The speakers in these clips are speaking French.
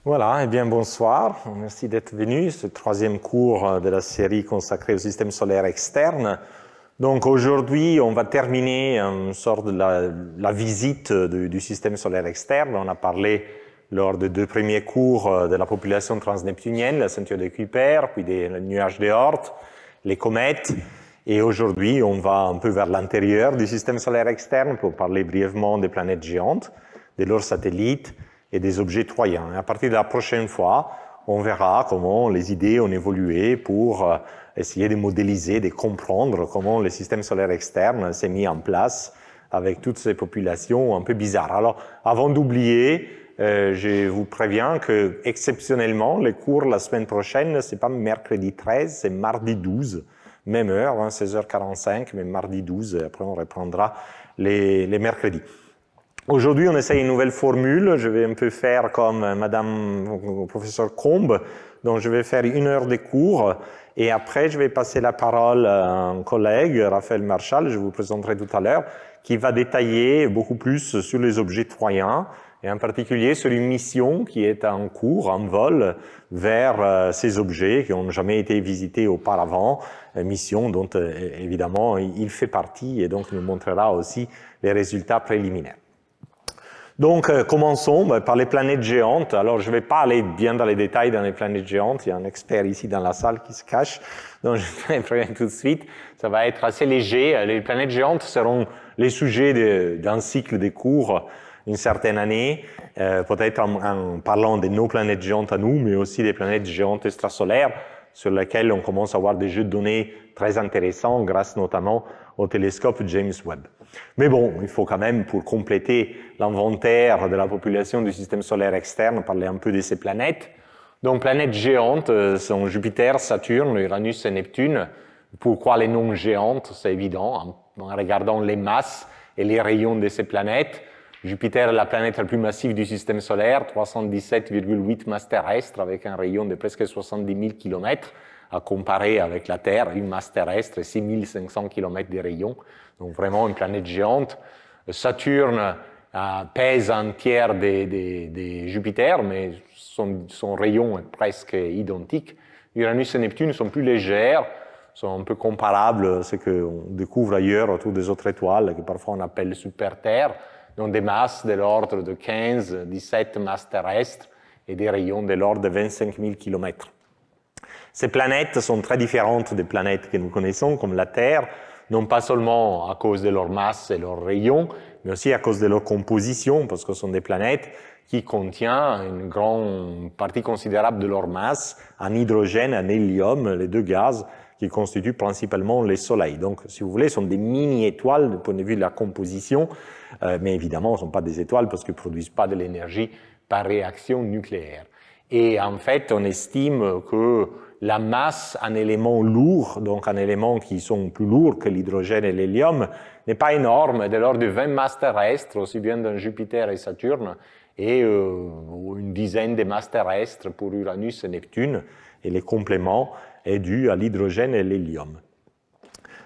Voilà, eh bien bonsoir, merci d'être venu, c'est le troisième cours de la série consacrée au système solaire externe. Donc aujourd'hui, on va terminer une sorte de la visite du système solaire externe. On a parlé lors des deux premiers cours de la population transneptunienne, la ceinture de Kuiper, puis des nuages de Oort, les comètes. Et aujourd'hui, on va un peu vers l'intérieur du système solaire externe pour parler brièvement des planètes géantes, de leurs satellites, et des objets troyens. Et à partir de la prochaine fois, on verra comment les idées ont évolué pour essayer de modéliser, de comprendre comment le système solaire externe s'est mis en place avec toutes ces populations un peu bizarres. Alors, avant d'oublier, je vous préviens que exceptionnellement, les cours la semaine prochaine, c'est pas mercredi 13, c'est mardi 12, même heure, 16h45, mais mardi 12, et après on reprendra les mercredis. Aujourd'hui, on essaye une nouvelle formule. Je vais un peu faire comme Madame professeur Combe, donc je vais faire 1 heure de cours et après je vais passer la parole à un collègue, Raphaël Marchal, je vous présenterai tout à l'heure, qui va détailler beaucoup plus sur les objets troyens et en particulier sur une mission qui est en cours, en vol, vers ces objets qui n'ont jamais été visités auparavant, mission dont évidemment il fait partie et donc nous montrera aussi les résultats préliminaires. Donc, commençons par les planètes géantes. Alors, je ne vais pas aller bien dans les détails dans les planètes géantes. Il y a un expert ici dans la salle qui se cache. Donc, je vais prévenir tout de suite. Ça va être assez léger. Les planètes géantes seront les sujets d'un cycle de cours une certaine année. Peut-être en parlant de nos planètes géantes à nous, mais aussi des planètes géantes extrasolaires sur lesquelles on commence à avoir des jeux de données très intéressants grâce notamment au télescope James Webb. Mais bon, il faut quand même, pour compléter l'inventaire de la population du système solaire externe, parler un peu de ces planètes. Donc, planètes géantes sont Jupiter, Saturne, Uranus et Neptune. Pourquoi les noms géantes? C'est évident, en regardant les masses et les rayons de ces planètes. Jupiter est la planète la plus massive du système solaire, 317,8 masses terrestres avec un rayon de presque 70 000 km, à comparer avec la Terre, une masse terrestre, 6500 km de rayon. Donc vraiment une planète géante. Saturne pèse un tiers de Jupiter, mais son rayon est presque identique. Uranus et Neptune sont plus légères, sont un peu comparables à ce qu'on découvre ailleurs autour des autres étoiles, que parfois on appelle super-Terre, donc des masses de l'ordre de 15-17 masses terrestres et des rayons de l'ordre de 25 000 km. Ces planètes sont très différentes des planètes que nous connaissons, comme la Terre, non pas seulement à cause de leur masse et leurs rayons, mais aussi à cause de leur composition, parce que ce sont des planètes qui contiennent une grande partie considérable de leur masse en hydrogène et en hélium, les deux gaz qui constituent principalement les soleils. Donc, si vous voulez, ce sont des mini-étoiles du point de vue de la composition, mais évidemment, ce ne sont pas des étoiles parce qu'elles ne produisent pas de l'énergie par réaction nucléaire. Et en fait, on estime que la masse en éléments lourds, donc en éléments qui sont plus lourds que l'hydrogène et l'hélium, n'est pas énorme, de l'ordre de 20 masses terrestres, aussi bien dans Jupiter et Saturne, et une dizaine de masses terrestres pour Uranus et Neptune, et les compléments est dû à l'hydrogène et l'hélium.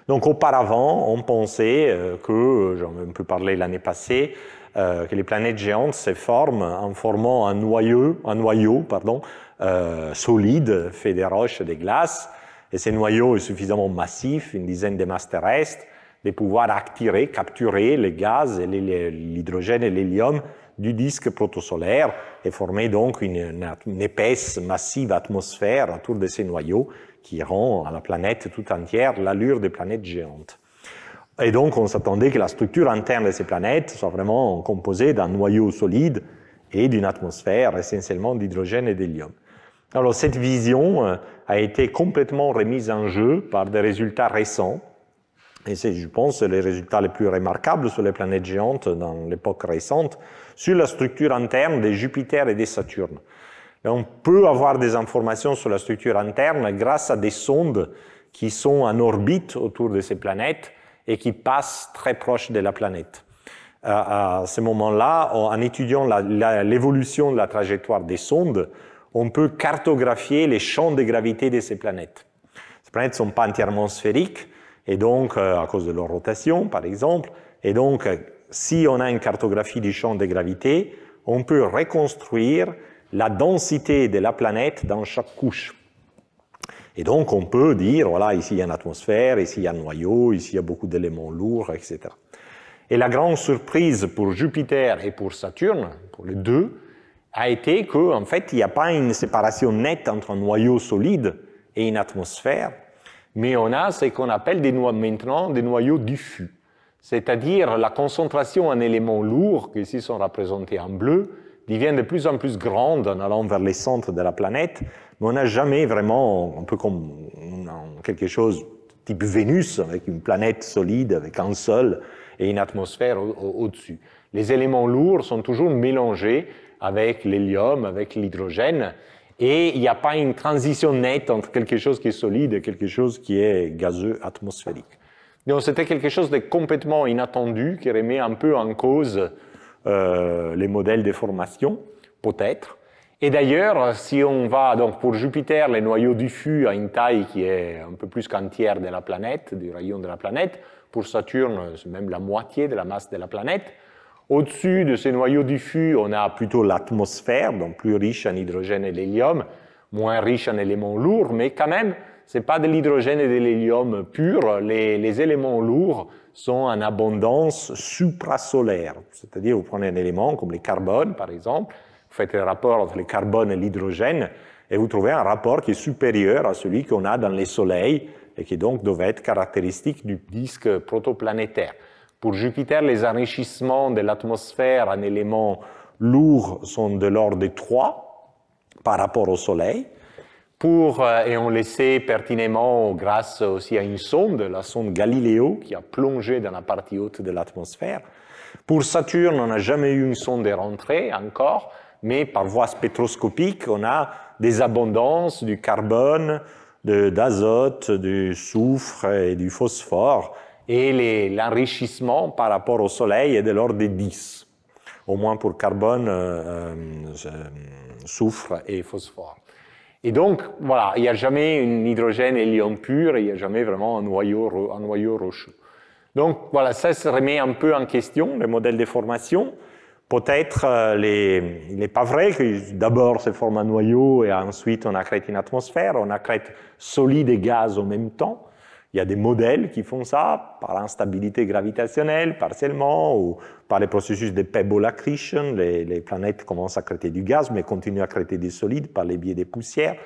Donc auparavant, on pensait que, j'en ai un peu parlé l'année passée, que les planètes géantes se forment en formant un noyau solide fait des roches et des glaces, et ce noyau est suffisamment massif, une dizaine de masses terrestres, de pouvoir capturer les gaz, l'hydrogène et l'hélium du disque protosolaire et former donc une épaisse, massive atmosphère autour de ces noyaux qui rend à la planète tout entière l'allure des planètes géantes. Et donc, on s'attendait que la structure interne de ces planètes soit vraiment composée d'un noyau solide et d'une atmosphère essentiellement d'hydrogène et d'hélium. Alors, cette vision a été complètement remise en jeu par des résultats récents. Et c'est, je pense, les résultats les plus remarquables sur les planètes géantes dans l'époque récente, sur la structure interne des Jupiter et des Saturne. Et on peut avoir des informations sur la structure interne grâce à des sondes qui sont en orbite autour de ces planètes et qui passent très proche de la planète. À ce moment-là, en étudiant l'évolution de la trajectoire des sondes, on peut cartographier les champs de gravité de ces planètes. Ces planètes ne sont pas entièrement sphériques, et donc, à cause de leur rotation, par exemple, et donc, si on a une cartographie du champ de gravité, on peut reconstruire la densité de la planète dans chaque couche. Et donc, on peut dire, voilà, ici il y a une atmosphère, ici il y a un noyau, ici il y a beaucoup d'éléments lourds, etc. Et la grande surprise pour Jupiter et pour Saturne, pour les deux, a été qu'en fait, il n'y a pas une séparation nette entre un noyau solide et une atmosphère, mais on a ce qu'on appelle maintenant des noyaux diffus. C'est-à-dire la concentration en éléments lourds, qui ici sont représentés en bleu, devient de plus en plus grande en allant vers les centres de la planète, mais on n'a jamais vraiment, un peu comme quelque chose type Vénus, avec une planète solide, avec un sol et une atmosphère au-dessus. Les éléments lourds sont toujours mélangés avec l'hélium, avec l'hydrogène, et il n'y a pas une transition nette entre quelque chose qui est solide et quelque chose qui est gazeux atmosphérique. Donc c'était quelque chose de complètement inattendu qui remet un peu en cause les modèles de formation, peut-être. Et d'ailleurs, si on va, donc pour Jupiter, les noyaux diffus à une taille qui est un peu plus qu'un tiers de la planète, du rayon de la planète. Pour Saturne, c'est même la moitié de la masse de la planète. Au-dessus de ces noyaux diffus, on a plutôt l'atmosphère, donc plus riche en hydrogène et l'hélium, moins riche en éléments lourds, mais quand même, ce n'est pas de l'hydrogène et de l'hélium pur. Les éléments lourds sont en abondance suprasolaire. C'est-à-dire, vous prenez un élément comme le carbone, par exemple, vous faites le rapport entre le carbone et l'hydrogène, et vous trouvez un rapport qui est supérieur à celui qu'on a dans les soleils, et qui donc devait être caractéristique du disque protoplanétaire. Pour Jupiter, les enrichissements de l'atmosphère en éléments lourds sont de l'ordre de 3 par rapport au Soleil. Et on le sait pertinemment grâce aussi à une sonde, la sonde Galileo, qui a plongé dans la partie haute de l'atmosphère. Pour Saturne, on n'a jamais eu une sonde de rentrée encore, mais par voie spectroscopique, on a des abondances du carbone, d'azote, du soufre et du phosphore, et l'enrichissement par rapport au Soleil est de l'ordre de 10, au moins pour carbone, soufre et phosphore. Et donc, voilà, il n'y a jamais un hydrogène hélium pur, il n'y a jamais vraiment un noyau rocheux. Donc, voilà, ça se remet un peu en question, le modèle de formation. Peut-être, il n'est pas vrai que d'abord se forme un noyau et ensuite on accrète une atmosphère, on accrète solide et gaz en même temps. Il y a des modèles qui font ça par instabilité gravitationnelle partiellement ou par les processus de pebble accretion. Les planètes commencent à accréter du gaz mais continuent à accréter des solides par les biais des poussières.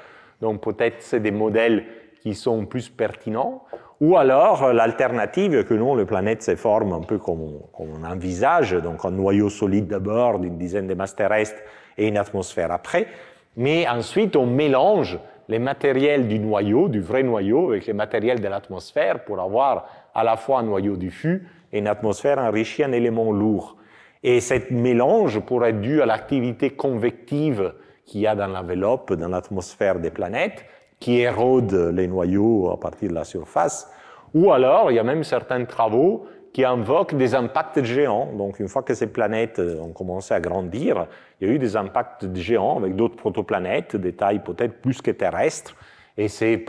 Donc peut-être c'est des modèles qui sont plus pertinents. Ou alors l'alternative que non, les planètes se forment un peu comme on envisage, donc un noyau solide d'abord d'une dizaine de masses terrestres et une atmosphère après, mais ensuite on mélange les matériels du noyau, du vrai noyau, avec les matériels de l'atmosphère pour avoir à la fois un noyau diffus et une atmosphère enrichie en éléments lourds. Et ce mélange pourrait être dû à l'activité convective qu'il y a dans l'enveloppe, dans l'atmosphère des planètes, qui érode les noyaux à partir de la surface, ou alors il y a même certains travaux qui invoquent des impacts géants. Donc une fois que ces planètes ont commencé à grandir, il y a eu des impacts géants avec d'autres protoplanètes, des tailles peut-être plus que terrestres, et ces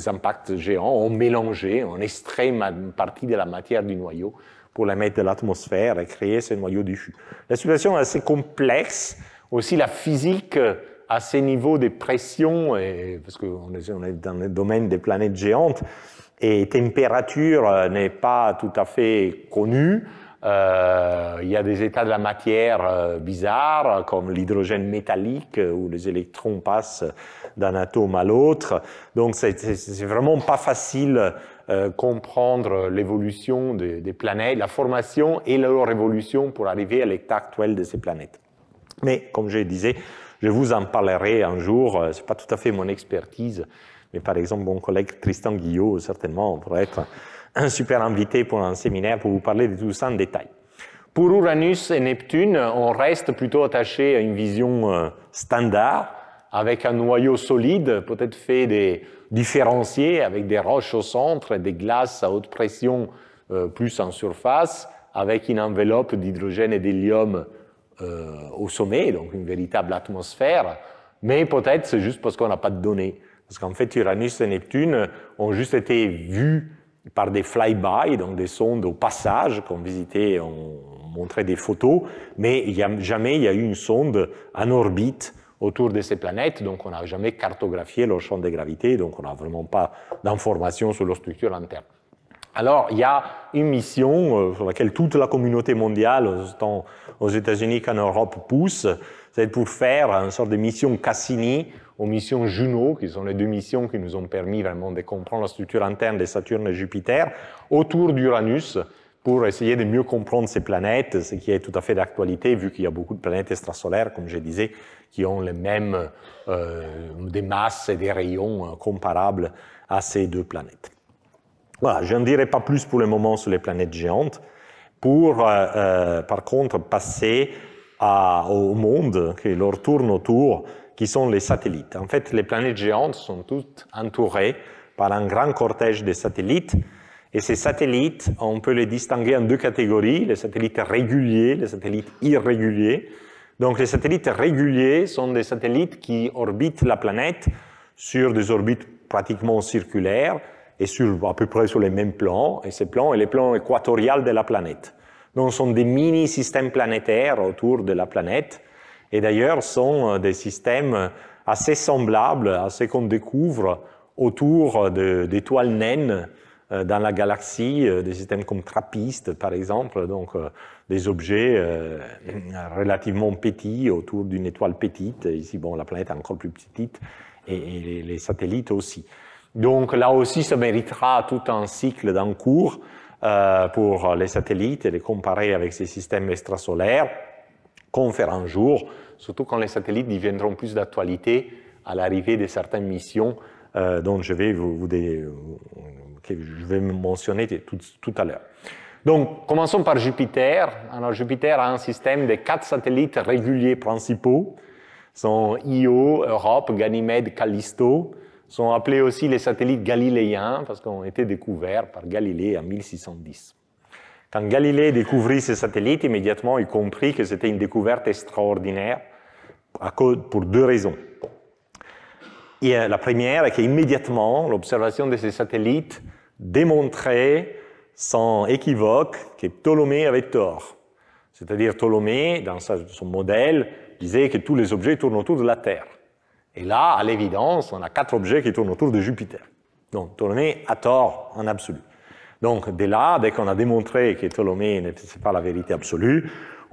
impacts géants ont mélangé, ont extrait une partie de la matière du noyau pour la mettre dans l'atmosphère et créer ces noyaux diffus. La situation est assez complexe, aussi la physique à ces niveaux de pression, parce qu'on est dans le domaine des planètes géantes, et température n'est pas tout à fait connue. Il y a des états de la matière bizarres, comme l'hydrogène métallique, où les électrons passent d'un atome à l'autre. Donc c'est vraiment pas facile comprendre l'évolution des planètes, la formation et leur évolution pour arriver à l'état actuel de ces planètes. Mais, comme je disais, je vous en parlerai un jour, ce n'est pas tout à fait mon expertise, mais par exemple, mon collègue Tristan Guillot, certainement, pourrait être un super invité pour un séminaire pour vous parler de tout ça en détail. Pour Uranus et Neptune, on reste plutôt attaché à une vision standard, avec un noyau solide, peut-être fait différencié, avec des roches au centre et des glaces à haute pression plus en surface, avec une enveloppe d'hydrogène et d'hélium au sommet, donc une véritable atmosphère, mais peut-être c'est juste parce qu'on n'a pas de données. Parce qu'en fait, Uranus et Neptune ont juste été vus par des flyby, donc des sondes au passage qu'on visitait, on montrait des photos, mais jamais il y a eu une sonde en orbite autour de ces planètes, donc on n'a jamais cartographié leur champ de gravité, donc on n'a vraiment pas d'informations sur leur structure interne. Alors, il y a une mission sur laquelle toute la communauté mondiale, tant aux États-Unis qu'en Europe, pousse, c'est pour faire une sorte de mission Cassini aux missions Juno, qui sont les deux missions qui nous ont permis vraiment de comprendre la structure interne de Saturne et Jupiter, autour d'Uranus, pour essayer de mieux comprendre ces planètes, ce qui est tout à fait d'actualité, vu qu'il y a beaucoup de planètes extrasolaires, comme je disais, qui ont les mêmes des masses et des rayons comparables à ces deux planètes. Voilà, je n'en dirai pas plus pour le moment sur les planètes géantes, pour par contre passer au monde qui leur tourne autour, qui sont les satellites. En fait, les planètes géantes sont toutes entourées par un grand cortège de satellites, et ces satellites, on peut les distinguer en deux catégories, les satellites réguliers, les satellites irréguliers. Donc les satellites réguliers sont des satellites qui orbitent la planète sur des orbites pratiquement circulaires et à peu près sur les mêmes plans, et ces plans sont les plans équatoriaux de la planète. Donc ce sont des mini-systèmes planétaires autour de la planète, et d'ailleurs sont des systèmes assez semblables à ce qu'on découvre autour d'étoiles naines dans la galaxie, des systèmes comme TRAPPIST par exemple, donc des objets relativement petits autour d'une étoile petite. Ici, bon, la planète est encore plus petite, et les satellites aussi. Donc là aussi, ça méritera tout un cycle d'un cours pour les satellites et les comparer avec ces systèmes extrasolaires qu'on fera un jour, surtout quand les satellites deviendront plus d'actualité à l'arrivée de certaines missions dont je vais me mentionner tout à l'heure. Donc, commençons par Jupiter. Alors, Jupiter a un système de 4 satellites réguliers principaux. Sont Io, Europe, Ganymède, Callisto. Sont appelés aussi les satellites galiléens parce qu'ils ont été découverts par Galilée en 1610. Quand Galilée découvrit ces satellites, immédiatement, il comprit que c'était une découverte extraordinaire pour 2 raisons. Et la première est qu'immédiatement, l'observation de ces satellites démontrait sans équivoque que Ptolémée avait tort. C'est-à-dire Ptolémée, dans son modèle, disait que tous les objets tournent autour de la Terre. Et là, à l'évidence, on a 4 objets qui tournent autour de Jupiter. Donc Ptolémée a tort en absolu. Donc dès qu'on a démontré que Ptolémée n'était pas la vérité absolue,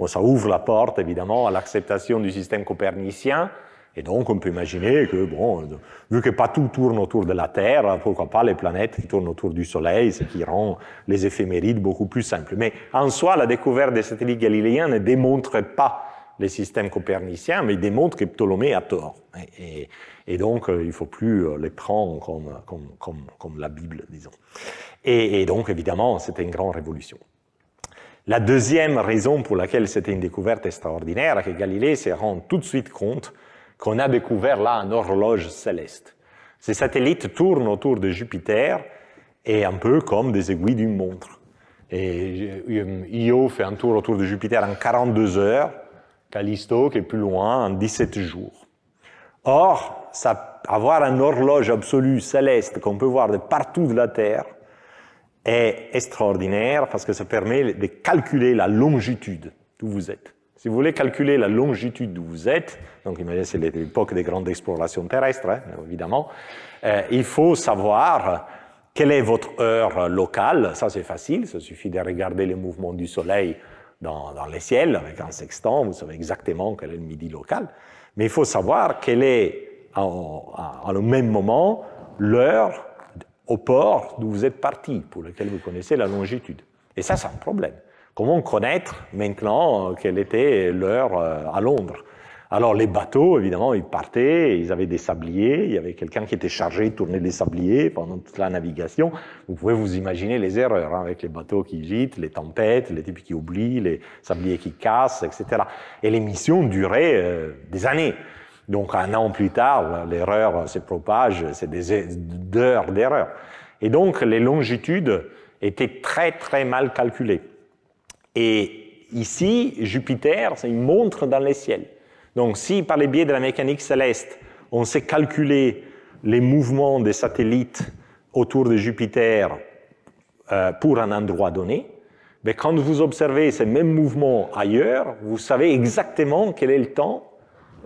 ça ouvre la porte évidemment à l'acceptation du système copernicien. Et donc, on peut imaginer que, bon, vu que pas tout tourne autour de la Terre, pourquoi pas les planètes qui tournent autour du Soleil, ce qui rend les éphémérides beaucoup plus simples. Mais en soi, la découverte des satellites galiléens ne démontre pas les systèmes coperniciens, mais démontre que Ptolémée a tort. Et donc, il ne faut plus les prendre comme la Bible, disons. Et donc, évidemment, c'était une grande révolution. La deuxième raison pour laquelle c'était une découverte extraordinaire, c'est que Galilée se rend tout de suite compte qu'on a découvert là une horloge céleste. Ces satellites tournent autour de Jupiter et un peu comme des aiguilles d'une montre. Et Io fait un tour autour de Jupiter en 42 heures, Callisto, qui est plus loin, en 17 jours. Or, avoir une horloge absolue céleste qu'on peut voir de partout de la Terre est extraordinaire parce que ça permet de calculer la longitude d'où vous êtes. Si vous voulez calculer la longitude d'où vous êtes, donc imaginez c'est l'époque des grandes explorations terrestres, hein, évidemment, il faut savoir quelle est votre heure locale. Ça c'est facile, il suffit de regarder les mouvements du Soleil dans les ciels avec un sextant, vous savez exactement quel est le midi local. Mais il faut savoir quelle est, à le même moment, l'heure au port d'où vous êtes parti, pour lequel vous connaissez la longitude. Et ça, c'est un problème. Comment connaître maintenant quelle était l'heure à Londres? Alors les bateaux, évidemment, ils partaient, ils avaient des sabliers, il y avait quelqu'un qui était chargé de tourner des sabliers pendant toute la navigation. Vous pouvez vous imaginer les erreurs hein, avec les bateaux qui gîtent, les tempêtes, les types qui oublient, les sabliers qui cassent, etc. Et les missions duraient des années. Donc un an plus tard, l'erreur se propage, c'est des heures d'erreur. Et donc les longitudes étaient très très mal calculées. Et ici, Jupiter, c'est une montre dans les ciels. Donc si par le biais de la mécanique céleste, on sait calculer les mouvements des satellites autour de Jupiter pour un endroit donné, mais quand vous observez ces mêmes mouvements ailleurs, vous savez exactement quel est le temps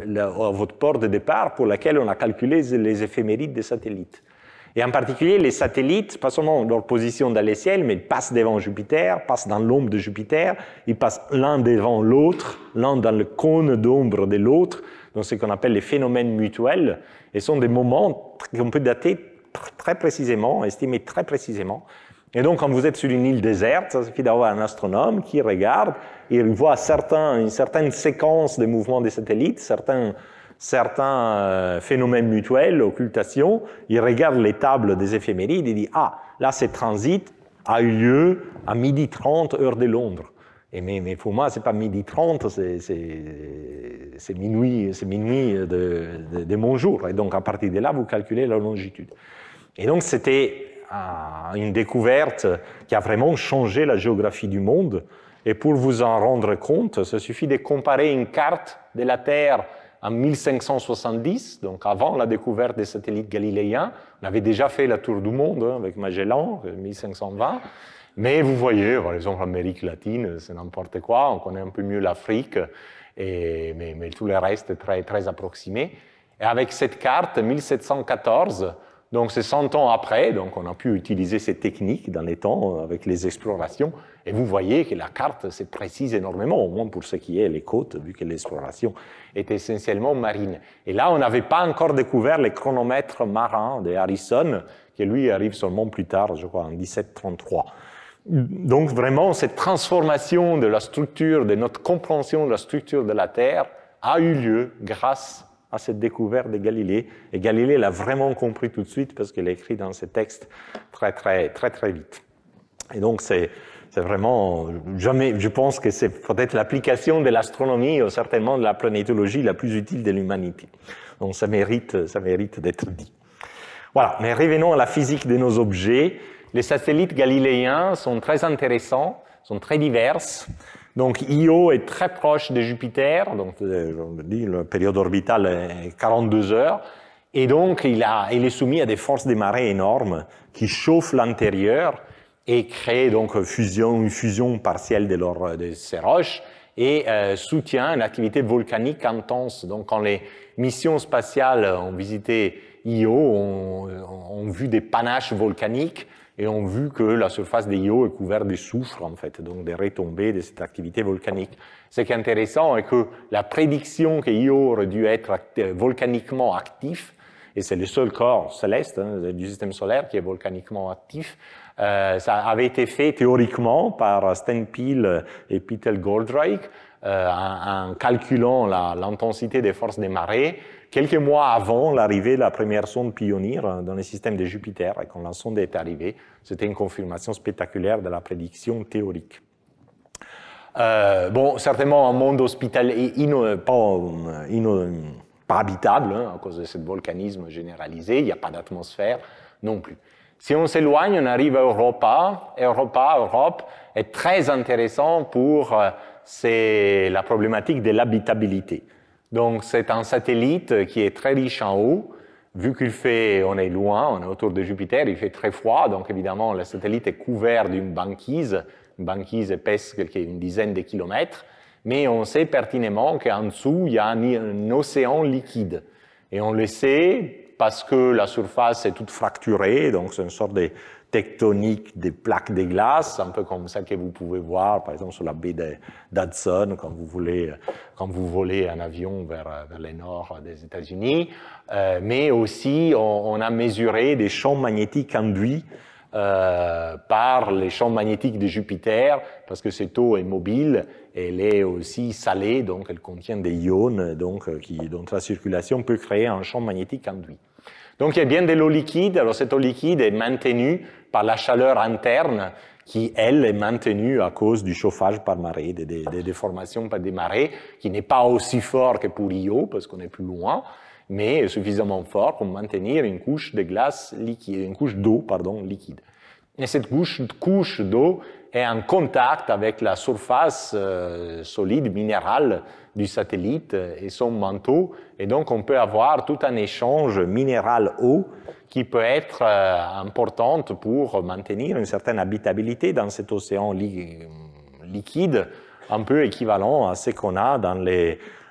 votre port de départ pour lequel on a calculé les éphémérides des satellites. Et en particulier, les satellites, pas seulement leur position dans le ciel, mais ils passent devant Jupiter, passent dans l'ombre de Jupiter, ils passent l'un devant l'autre, l'un dans le cône d'ombre de l'autre, donc ce qu'on appelle les phénomènes mutuels, et sont des moments qu'on peut dater très précisément, estimer très précisément. Et donc, quand vous êtes sur une île déserte, ça suffit d'avoir un astronome qui regarde, et il voit une certaine séquence de mouvements des satellites, certains phénomènes mutuels, occultation, il regarde les tables des éphémérides, il dit « Ah, là, ce transit a eu lieu à 12h30, heure de Londres. » Mais pour moi, ce n'est pas 12h30, c'est minuit de mon jour. Et donc, à partir de là, vous calculez la longitude. Et donc, c'était une découverte qui a vraiment changé la géographie du monde. Et pour vous en rendre compte, il suffit de comparer une carte de la Terre en 1570, donc avant la découverte des satellites galiléens. On avait déjà fait la tour du monde avec Magellan, 1520. Mais vous voyez, par exemple, l'Amérique latine, c'est n'importe quoi. On connaît un peu mieux l'Afrique, mais tout le reste est très, très approximé. Et avec cette carte, 1714, donc c'est 100 ans après, donc on a pu utiliser ces techniques dans les temps avec les explorations, et vous voyez que la carte se précise énormément, au moins pour ce qui est les côtes, vu que l'exploration est essentiellement marine. Et là, on n'avait pas encore découvert les chronomètres marins de Harrison, qui lui arrive seulement plus tard, je crois, en 1733. Donc vraiment, cette transformation de la structure, de notre compréhension de la structure de la Terre a eu lieu grâce à cette découverte de Galilée. Et Galilée l'a vraiment compris tout de suite parce qu'il a écrit dans ses textes très, très, très, très vite. Et donc, c'est vraiment, je pense que c'est peut-être l'application de l'astronomie ou certainement de la planétologie la plus utile de l'humanité. Donc, ça mérite d'être dit. Voilà, mais revenons à la physique de nos objets. Les satellites galiléens sont très intéressants, sont très divers. Donc, Io est très proche de Jupiter, donc je dis, la période orbitale est 42 heures, et donc il est soumis à des forces de marée énormes qui chauffent l'intérieur et créent donc une fusion partielle de ces roches et soutient une activité volcanique intense. Donc, quand les missions spatiales ont visité Io, ont vu des panaches volcaniques, et ont vu que la surface de Io est couverte de soufre, en fait, donc des retombées de cette activité volcanique. Ce qui est intéressant est que la prédiction que Io aurait dû être volcaniquement actif, et c'est le seul corps céleste du système solaire qui est volcaniquement actif, ça avait été fait théoriquement par Sten Peele et Peter Goldrake, en calculant l'intensité des forces des marées, quelques mois avant l'arrivée de la première sonde Pioneer dans le système de Jupiter. Et quand la sonde est arrivée, c'était une confirmation spectaculaire de la prédiction théorique. Bon, certainement un monde hospitalier pas habitable, à cause de ce volcanisme généralisé, il n'y a pas d'atmosphère non plus. Si on s'éloigne, on arrive à Europa. Europe est très intéressant pour la problématique de l'habitabilité. Donc, c'est un satellite qui est très riche en eau. Vu on est loin, on est autour de Jupiter, il fait très froid, donc évidemment, le satellite est couvert d'une banquise. Une banquise épaisse, une dizaine de kilomètres. Mais on sait pertinemment qu'en dessous, il y a un océan liquide. Et on le sait parce que la surface est toute fracturée, donc c'est une sorte de tectonique des plaques de glace, un peu comme ça que vous pouvez voir, par exemple, sur la baie d'Hudson, quand vous volez en avion vers le nord des États-Unis. Mais aussi, on a mesuré des champs magnétiques induits par les champs magnétiques de Jupiter, parce que cette eau est mobile, elle est aussi salée, donc elle contient des ions, donc, dont la circulation peut créer un champ magnétique induit. Donc il y a bien de l'eau liquide, alors cette eau liquide est maintenue par la chaleur interne qui, elle, est maintenue à cause du chauffage par marée, des déformations par des marées, qui n'est pas aussi fort que pour Io, parce qu'on est plus loin, mais suffisamment fort pour maintenir une couche de glace liquide, une couche d'eau, pardon, liquide. Et cette couche d'eau est en contact avec la surface solide, minérale du satellite et son manteau, et donc on peut avoir tout un échange minéral-eau qui peut être importante pour maintenir une certaine habitabilité dans cet océan liquide, un peu équivalent à ce qu'on a dans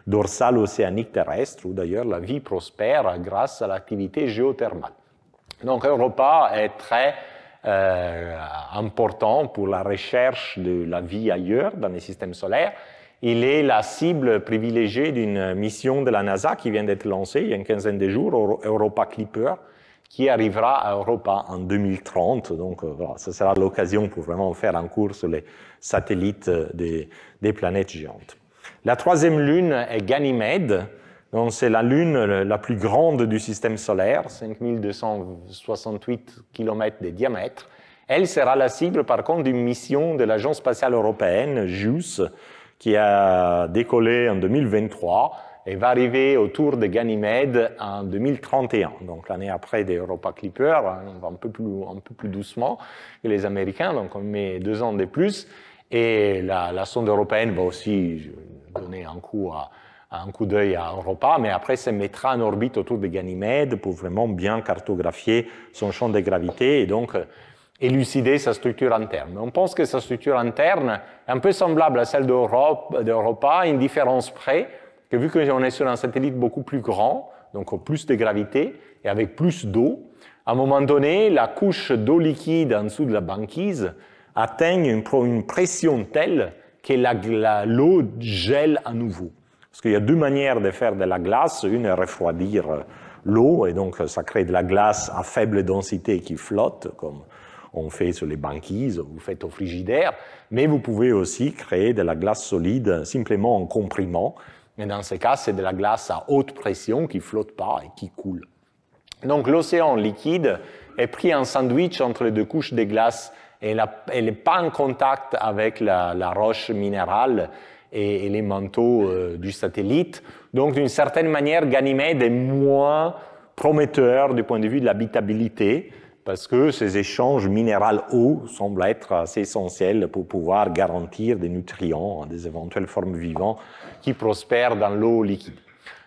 dorsale océanique terrestre, où d'ailleurs la vie prospère grâce à l'activité géothermale. Donc Europa est très important pour la recherche de la vie ailleurs dans les systèmes solaires. Il est la cible privilégiée d'une mission de la NASA qui vient d'être lancée il y a une quinzaine de jours, Europa Clipper, qui arrivera à Europa en 2030. Donc voilà, ça sera l'occasion pour vraiment faire un cours sur les satellites des planètes géantes. La troisième lune est Ganymède. Donc c'est la lune la plus grande du système solaire, 5268 km de diamètre. Elle sera la cible par contre d'une mission de l'Agence spatiale européenne, JUICE, qui a décollé en 2023 et va arriver autour de Ganymède en 2031. Donc l'année après des Europa Clipper, on va un peu plus doucement que les Américains, donc on met 2 ans de plus. Et la sonde européenne va aussi donner un coup d'œil à Europa, mais après se mettra en orbite autour de Ganymède pour vraiment bien cartographier son champ de gravité et donc élucider sa structure interne. On pense que sa structure interne est un peu semblable à celle d'Europa, à une différence près, que vu qu'on est sur un satellite beaucoup plus grand, donc plus de gravité et avec plus d'eau, à un moment donné, la couche d'eau liquide en dessous de la banquise atteint une pression telle que l'eau gèle à nouveau. Parce qu'il y a 2 manières de faire de la glace. Une est refroidir l'eau, et donc ça crée de la glace à faible densité qui flotte, comme on fait sur les banquises, vous faites au frigidaire. Mais vous pouvez aussi créer de la glace solide simplement en comprimant. Mais dans ce cas, c'est de la glace à haute pression qui ne flotte pas et qui coule. Donc l'océan liquide est pris en sandwich entre les 2 couches de glace. Elle n'est pas en contact avec la roche minérale et les manteaux du satellite. Donc, d'une certaine manière, Ganymède est moins prometteur du point de vue de l'habitabilité, parce que ces échanges minéral-eau semblent être assez essentiels pour pouvoir garantir des nutriments à des éventuelles formes vivantes qui prospèrent dans l'eau liquide.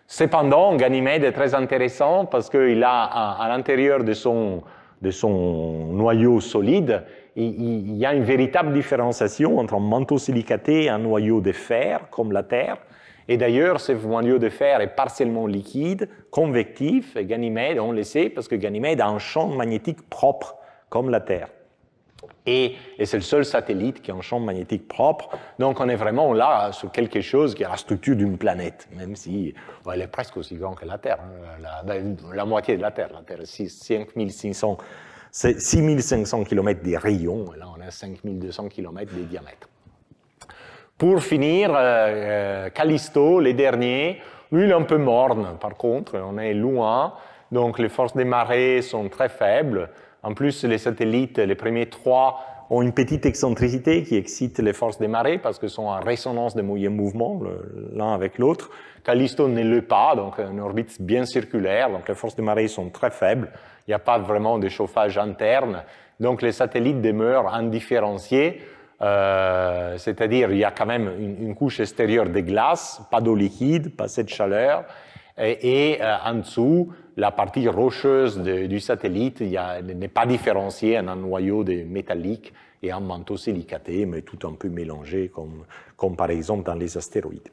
Cependant, Ganymède est très intéressant parce qu'il a à l'intérieur de son noyau solide, il y a une véritable différenciation entre un manteau silicaté et un noyau de fer, comme la Terre. Et d'ailleurs, ce noyau de fer est partiellement liquide, convectif, et Ganymède, on le sait, parce que Ganymède a un champ magnétique propre, comme la Terre. Et c'est le seul satellite qui a un champ magnétique propre. Donc, on est vraiment là sur quelque chose qui a la structure d'une planète, même si elle est presque aussi grande que la Terre. La moitié de la Terre. La Terre est 6500 km de rayon, et là, on a 5200 km de diamètre. Pour finir, Callisto, les derniers, lui, il est un peu morne, par contre, on est loin, donc les forces des marées sont très faibles. En plus, les satellites, les premiers 3, ont une petite excentricité qui excite les forces des marées parce qu'ils sont en résonance de mouvement l'un avec l'autre. Callisto ne l'est pas, donc une orbite bien circulaire, donc les forces des marées sont très faibles. Il n'y a pas vraiment de chauffage interne, donc les satellites demeurent indifférenciés. C'est-à-dire il y a quand même une couche extérieure de glace, pas d'eau liquide, pas cette chaleur, et en dessous, la partie rocheuse du satellite n'est pas différenciée en un noyau métallique et un manteau silicaté, mais tout un peu mélangé, comme par exemple dans les astéroïdes.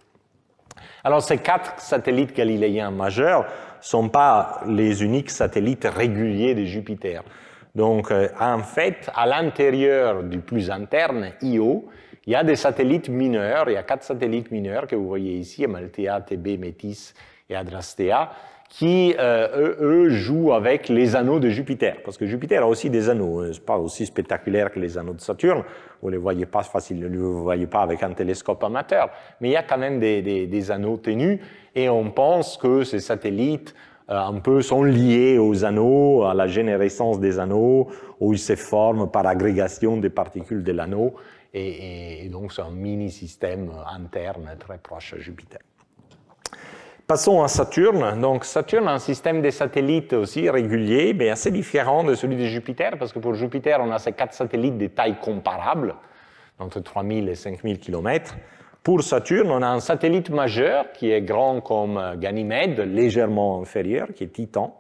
Alors ces 4 satellites galiléens majeurs ne sont pas les uniques satellites réguliers de Jupiter. Donc, en fait, à l'intérieur du plus interne, Io, il y a des satellites mineurs. Il y a 4 satellites mineurs que vous voyez ici, Amalthea, Thébé, Métis et Adrastea, qui, eux, jouent avec les anneaux de Jupiter. Parce que Jupiter a aussi des anneaux. Ce n'est pas aussi spectaculaire que les anneaux de Saturne. Vous ne les voyez pas facilement, vous ne voyez pas avec un télescope amateur. Mais il y a quand même des anneaux ténus. Et on pense que ces satellites un peu sont liés aux anneaux, à la générescence des anneaux, où ils se forment par agrégation des particules de l'anneau, et donc c'est un mini-système interne très proche à Jupiter. Passons à Saturne. Donc Saturne a un système de satellites aussi régulier, mais assez différent de celui de Jupiter, parce que pour Jupiter, on a ces 4 satellites de taille comparable, entre 3000 et 5000 km. Pour Saturne, on a un satellite majeur qui est grand comme Ganymède, légèrement inférieur, qui est Titan,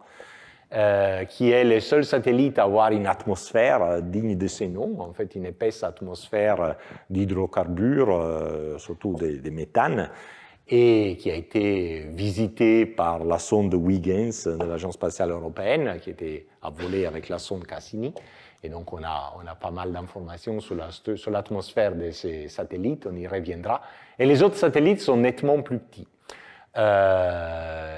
qui est le seul satellite à avoir une atmosphère digne de ses noms, en fait une épaisse atmosphère d'hydrocarbures, surtout des méthanes. et qui a été visité par la sonde Huygens de l'Agence spatiale européenne, qui était à voler avec la sonde Cassini. Et donc, on a pas mal d'informations sur l'atmosphère de ces satellites, on y reviendra. Et les autres satellites sont nettement plus petits.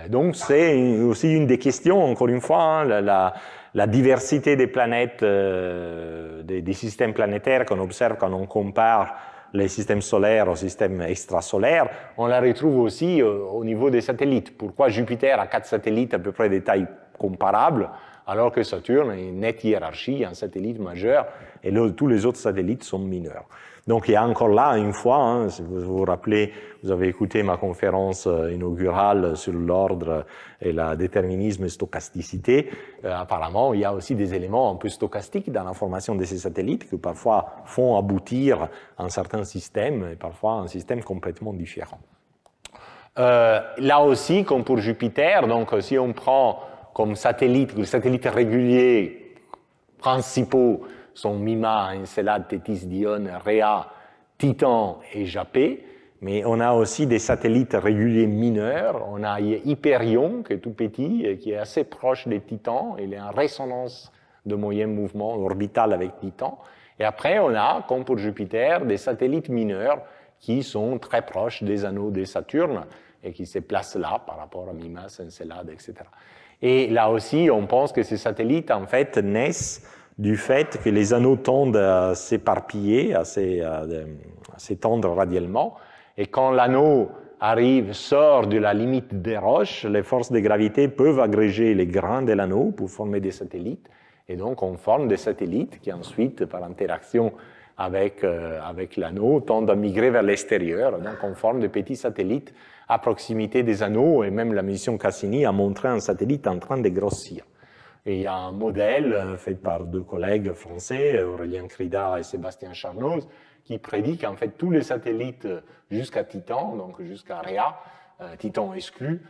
Donc, c'est aussi une des questions, encore une fois, hein, la diversité des planètes, des systèmes planétaires qu'on observe quand on compare les systèmes solaires aux systèmes extrasolaires, on la retrouve aussi au niveau des satellites. Pourquoi Jupiter a 4 satellites à peu près de taille comparable, alors que Saturne a une nette hiérarchie, un satellite majeur, et tous les autres satellites sont mineurs. Donc il y a encore là, une fois, hein, si vous vous rappelez, vous avez écouté ma conférence inaugurale sur l'ordre et le déterminisme et stochasticité. Apparemment, il y a aussi des éléments un peu stochastiques dans la formation de ces satellites qui parfois font aboutir un certain système et parfois un système complètement différent. Là aussi, comme pour Jupiter, donc si on prend comme satellite, les satellites réguliers principaux sont Mima, Encelade, Thétis, Dione, Rhea, Titan et Japet. Mais on a aussi des satellites réguliers mineurs. On a Hyperion, qui est tout petit, et qui est assez proche des Titans. Il est en résonance de moyen mouvement orbital avec Titan. Et après, on a, comme pour Jupiter, des satellites mineurs qui sont très proches des anneaux de Saturne et qui se placent là par rapport à Mimas, Encelade, etc. Et là aussi, on pense que ces satellites, en fait, naissent du fait que les anneaux tendent à s'éparpiller, à s'étendre radialement. Et quand l'anneau sort de la limite des roches, les forces de gravité peuvent agréger les grains de l'anneau pour former des satellites. Et donc, on forme des satellites qui ensuite, par interaction avec l'anneau, tendent à migrer vers l'extérieur. Donc, on forme des petits satellites à proximité des anneaux. Et même la mission Cassini a montré un satellite en train de grossir. Et il y a un modèle fait par 2 collègues français, Aurélien Crida et Sébastien Charnoz, qui prédit qu'en fait tous les satellites jusqu'à Titan, donc jusqu'à Rhea, Titan exclu,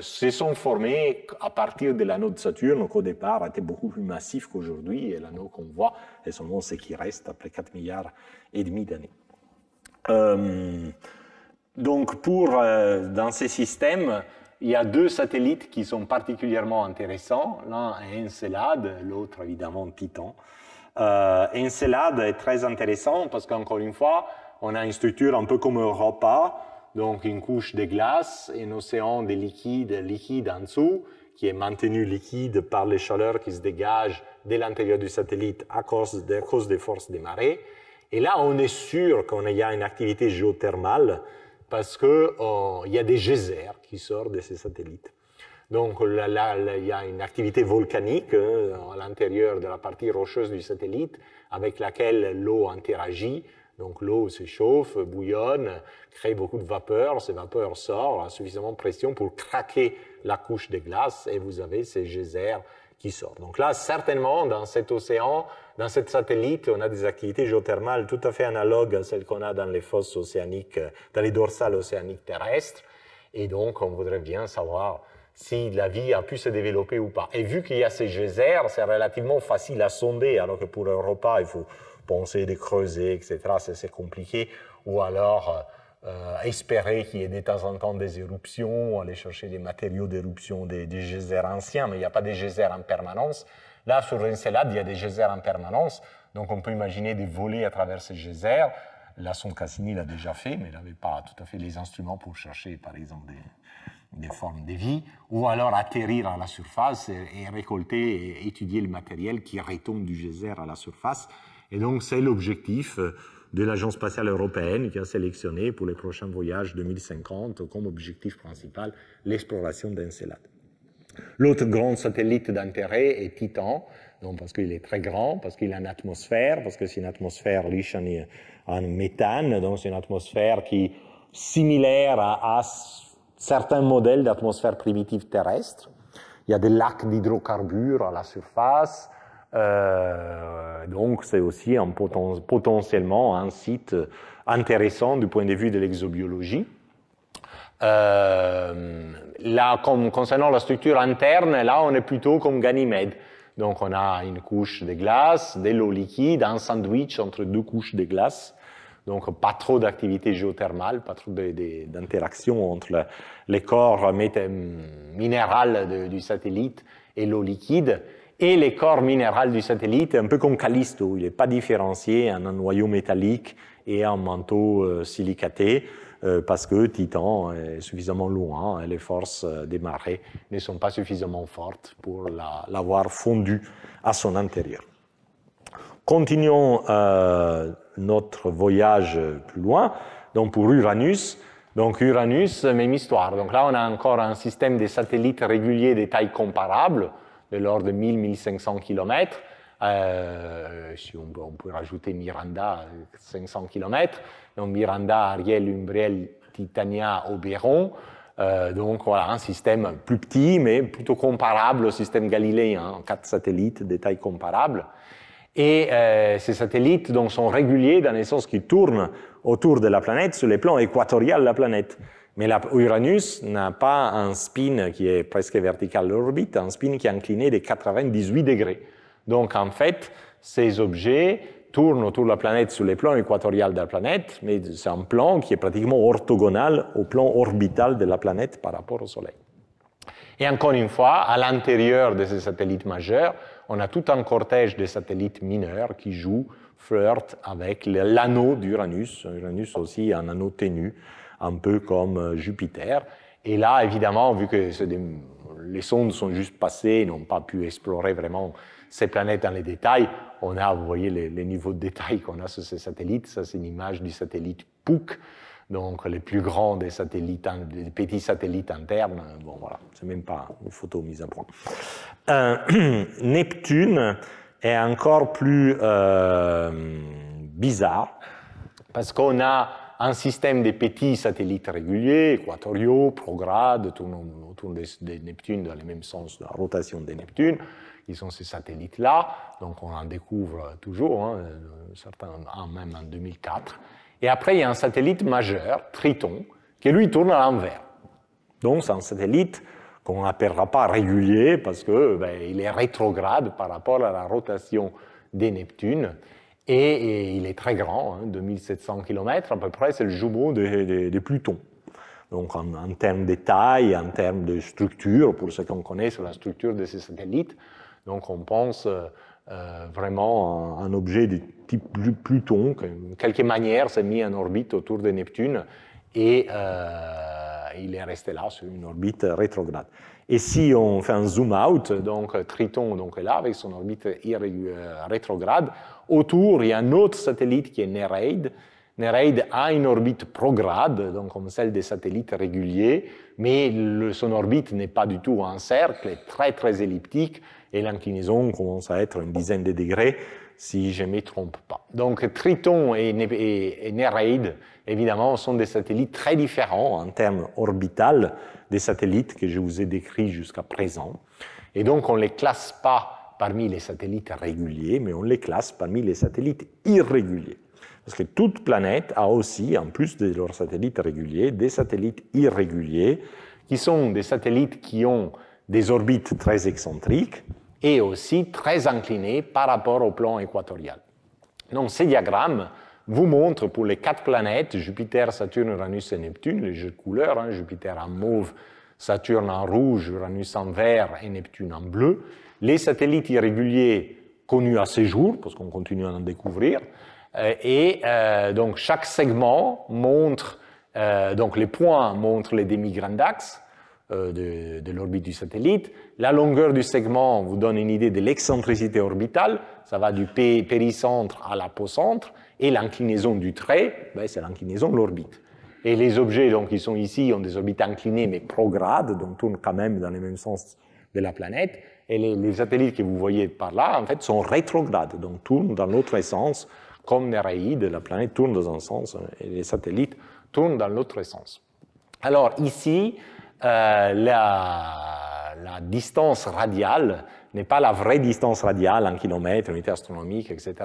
se sont formés à partir de l'anneau de Saturne, qu'au départ était beaucoup plus massif qu'aujourd'hui, et l'anneau qu'on voit est seulement ce qui reste après 4 milliards et demi d'années. Donc dans ces systèmes, il y a 2 satellites qui sont particulièrement intéressants. L'un est Encelade, l'autre évidemment Titan. Encelade est très intéressant parce qu'encore une fois, on a une structure un peu comme Europa, donc une couche de glace, un océan de liquide en dessous, qui est maintenu liquide par les chaleurs qui se dégagent de l'intérieur du satellite à cause des forces des marées. Et là, on est sûr qu'il y a une activité géothermale parce qu'il y a des geysers qui sortent de ces satellites. Donc là, il y a une activité volcanique à l'intérieur de la partie rocheuse du satellite avec laquelle l'eau interagit. Donc l'eau s'échauffe, bouillonne, crée beaucoup de vapeur. Ces vapeurs sortent à suffisamment de pression pour craquer la couche de glace et vous avez ces geysers qui sortent. Donc là, certainement, dans cet océan, dans cet satellite, on a des activités géothermales tout à fait analogues à celles qu'on a dans les fosses océaniques, dans les dorsales océaniques terrestres. Et donc, on voudrait bien savoir si la vie a pu se développer ou pas. Et vu qu'il y a ces geysers, c'est relativement facile à sonder, alors que pour Europa, il faut penser de creuser, etc. C'est compliqué. Ou alors espérer qu'il y ait de temps en temps des éruptions, aller chercher des matériaux d'éruption des geysers anciens, mais il n'y a pas de geysers en permanence. Là, sur Encelade, il y a des geysers en permanence, donc on peut imaginer des volées à travers ces geysers. La sonde Cassini l'a déjà fait, mais elle n'avait pas tout à fait les instruments pour chercher, par exemple, des formes de vie, ou alors atterrir à la surface et récolter et étudier le matériel qui retombe du geyser à la surface. Et donc, c'est l'objectif de l'Agence spatiale européenne qui a sélectionné pour les prochains voyages 2050 comme objectif principal l'exploration d'Encelade. L'autre grand satellite d'intérêt est Titan, donc parce qu'il est très grand, parce qu'il a une atmosphère, parce que c'est une atmosphère riche en méthane, donc c'est une atmosphère qui est similaire à certains modèles d'atmosphère primitive terrestre. Il y a des lacs d'hydrocarbures à la surface, donc c'est aussi potentiellement un site intéressant du point de vue de l'exobiologie. Là, concernant la structure interne, là on est plutôt comme Ganymède. Donc on a une couche de glace, de l'eau liquide, un sandwich entre 2 couches de glace. Donc, pas trop d'activité géothermale, pas trop d'interaction entre les corps minéraux du satellite et l'eau liquide. Et les corps minéraux du satellite, un peu comme Callisto, il n'est pas différencié en un noyau métallique et un manteau silicaté, parce que Titan est suffisamment loin et les forces des marées ne sont pas suffisamment fortes pour l'avoir fondu à son intérieur. Continuons notre voyage plus loin, donc pour Uranus. Donc Uranus, même histoire. Donc là, on a encore un système de satellites réguliers de taille comparable, de l'ordre de 1000-1500 km. Si on peut rajouter Miranda, 500 km. Donc Miranda, Ariel, Umbriel, Titania, Oberon. Donc voilà, un système plus petit, mais plutôt comparable au système galiléen, 4 satellites de taille comparable. Et ces satellites donc, sont réguliers dans le sens qu'ils tournent autour de la planète sur les plans équatoriaux de la planète. Mais Uranus n'a pas un spin qui est presque vertical de l'orbite, un spin qui est incliné de 98 degrés. Donc en fait, ces objets tournent autour de la planète sur les plans équatoriaux de la planète, mais c'est un plan qui est pratiquement orthogonal au plan orbital de la planète par rapport au Soleil. Et encore une fois, à l'intérieur de ces satellites majeurs, on a tout un cortège de satellites mineurs qui jouent, flirtent avec l'anneau d'Uranus. Uranus aussi un anneau ténu, un peu comme Jupiter. Et là, évidemment, vu que les sondes sont juste passées, n'ont pas pu explorer vraiment ces planètes dans les détails, on a, vous voyez, les niveaux de détail qu'on a sur ces satellites. Ça, c'est une image du satellite Puck, donc les plus grands des satellites, des petits satellites internes. Bon, voilà, c'est même pas une photo mise à point. Neptune est encore plus bizarre, parce qu'on a un système de petits satellites réguliers, équatoriaux, progrades, tournant autour de Neptune dans le même sens de la rotation de Neptune. Ils sont ces satellites-là, donc on en découvre toujours, hein, certains même en 2004. Et après, il y a un satellite majeur, Triton, qui lui tourne à l'envers. Donc c'est un satellite qu'on n'appellera pas régulier parce qu'il est rétrograde par rapport à la rotation de Neptune. Et il est très grand, hein, 2700 km à peu près, c'est le jumeau de Pluton. Donc en termes de taille, en termes de structure, pour ceux qu'on connaît sur la structure de ces satellites, donc on pense vraiment à un objet de type Pluton, qui de quelque manière s'est mis en orbite autour de Neptune, et il est resté là sur une orbite rétrograde. Et si on fait un zoom out, donc Triton donc, est là avec son orbite rétrograde, autour il y a un autre satellite qui est Nereid. Nereid a une orbite prograde, donc comme celle des satellites réguliers, mais son orbite n'est pas du tout un cercle, elle est très très elliptique, et l'inclinaison commence à être une dizaine de degrés, si je ne me trompe pas. Donc Triton et Nereid, évidemment, sont des satellites très différents en termes orbital des satellites que je vous ai décrits jusqu'à présent. Et donc on ne les classe pas parmi les satellites réguliers, mais on les classe parmi les satellites irréguliers. Parce que toute planète a aussi, en plus de leurs satellites réguliers, des satellites irréguliers, qui sont des satellites qui ont des orbites très excentriques et aussi très inclinées par rapport au plan équatorial. Donc ces diagrammes vous montrent pour les 4 planètes, Jupiter, Saturne, Uranus et Neptune, les jeux de couleurs, hein, Jupiter en mauve, Saturne en rouge, Uranus en vert et Neptune en bleu, les satellites irréguliers connus à ce jour, parce qu'on continue à en découvrir, donc chaque segment montre, donc les points montrent les demi-grands axes de l'orbite du satellite. La longueur du segment vous donne une idée de l'excentricité orbitale, ça va du péricentre à l'apocentre, et l'inclinaison du trait, c'est l'inclinaison de l'orbite. Et les objets donc, qui sont ici ont des orbites inclinées mais progrades, donc tournent quand même dans le même sens de la planète, et les satellites que vous voyez par là, en fait, sont rétrogrades, donc tournent dans l'autre sens, comme Néréide, la planète tourne dans un sens et les satellites tournent dans l'autre sens. Alors ici, la distance radiale n'est pas la vraie distance radiale en kilomètres, unité astronomique, etc.,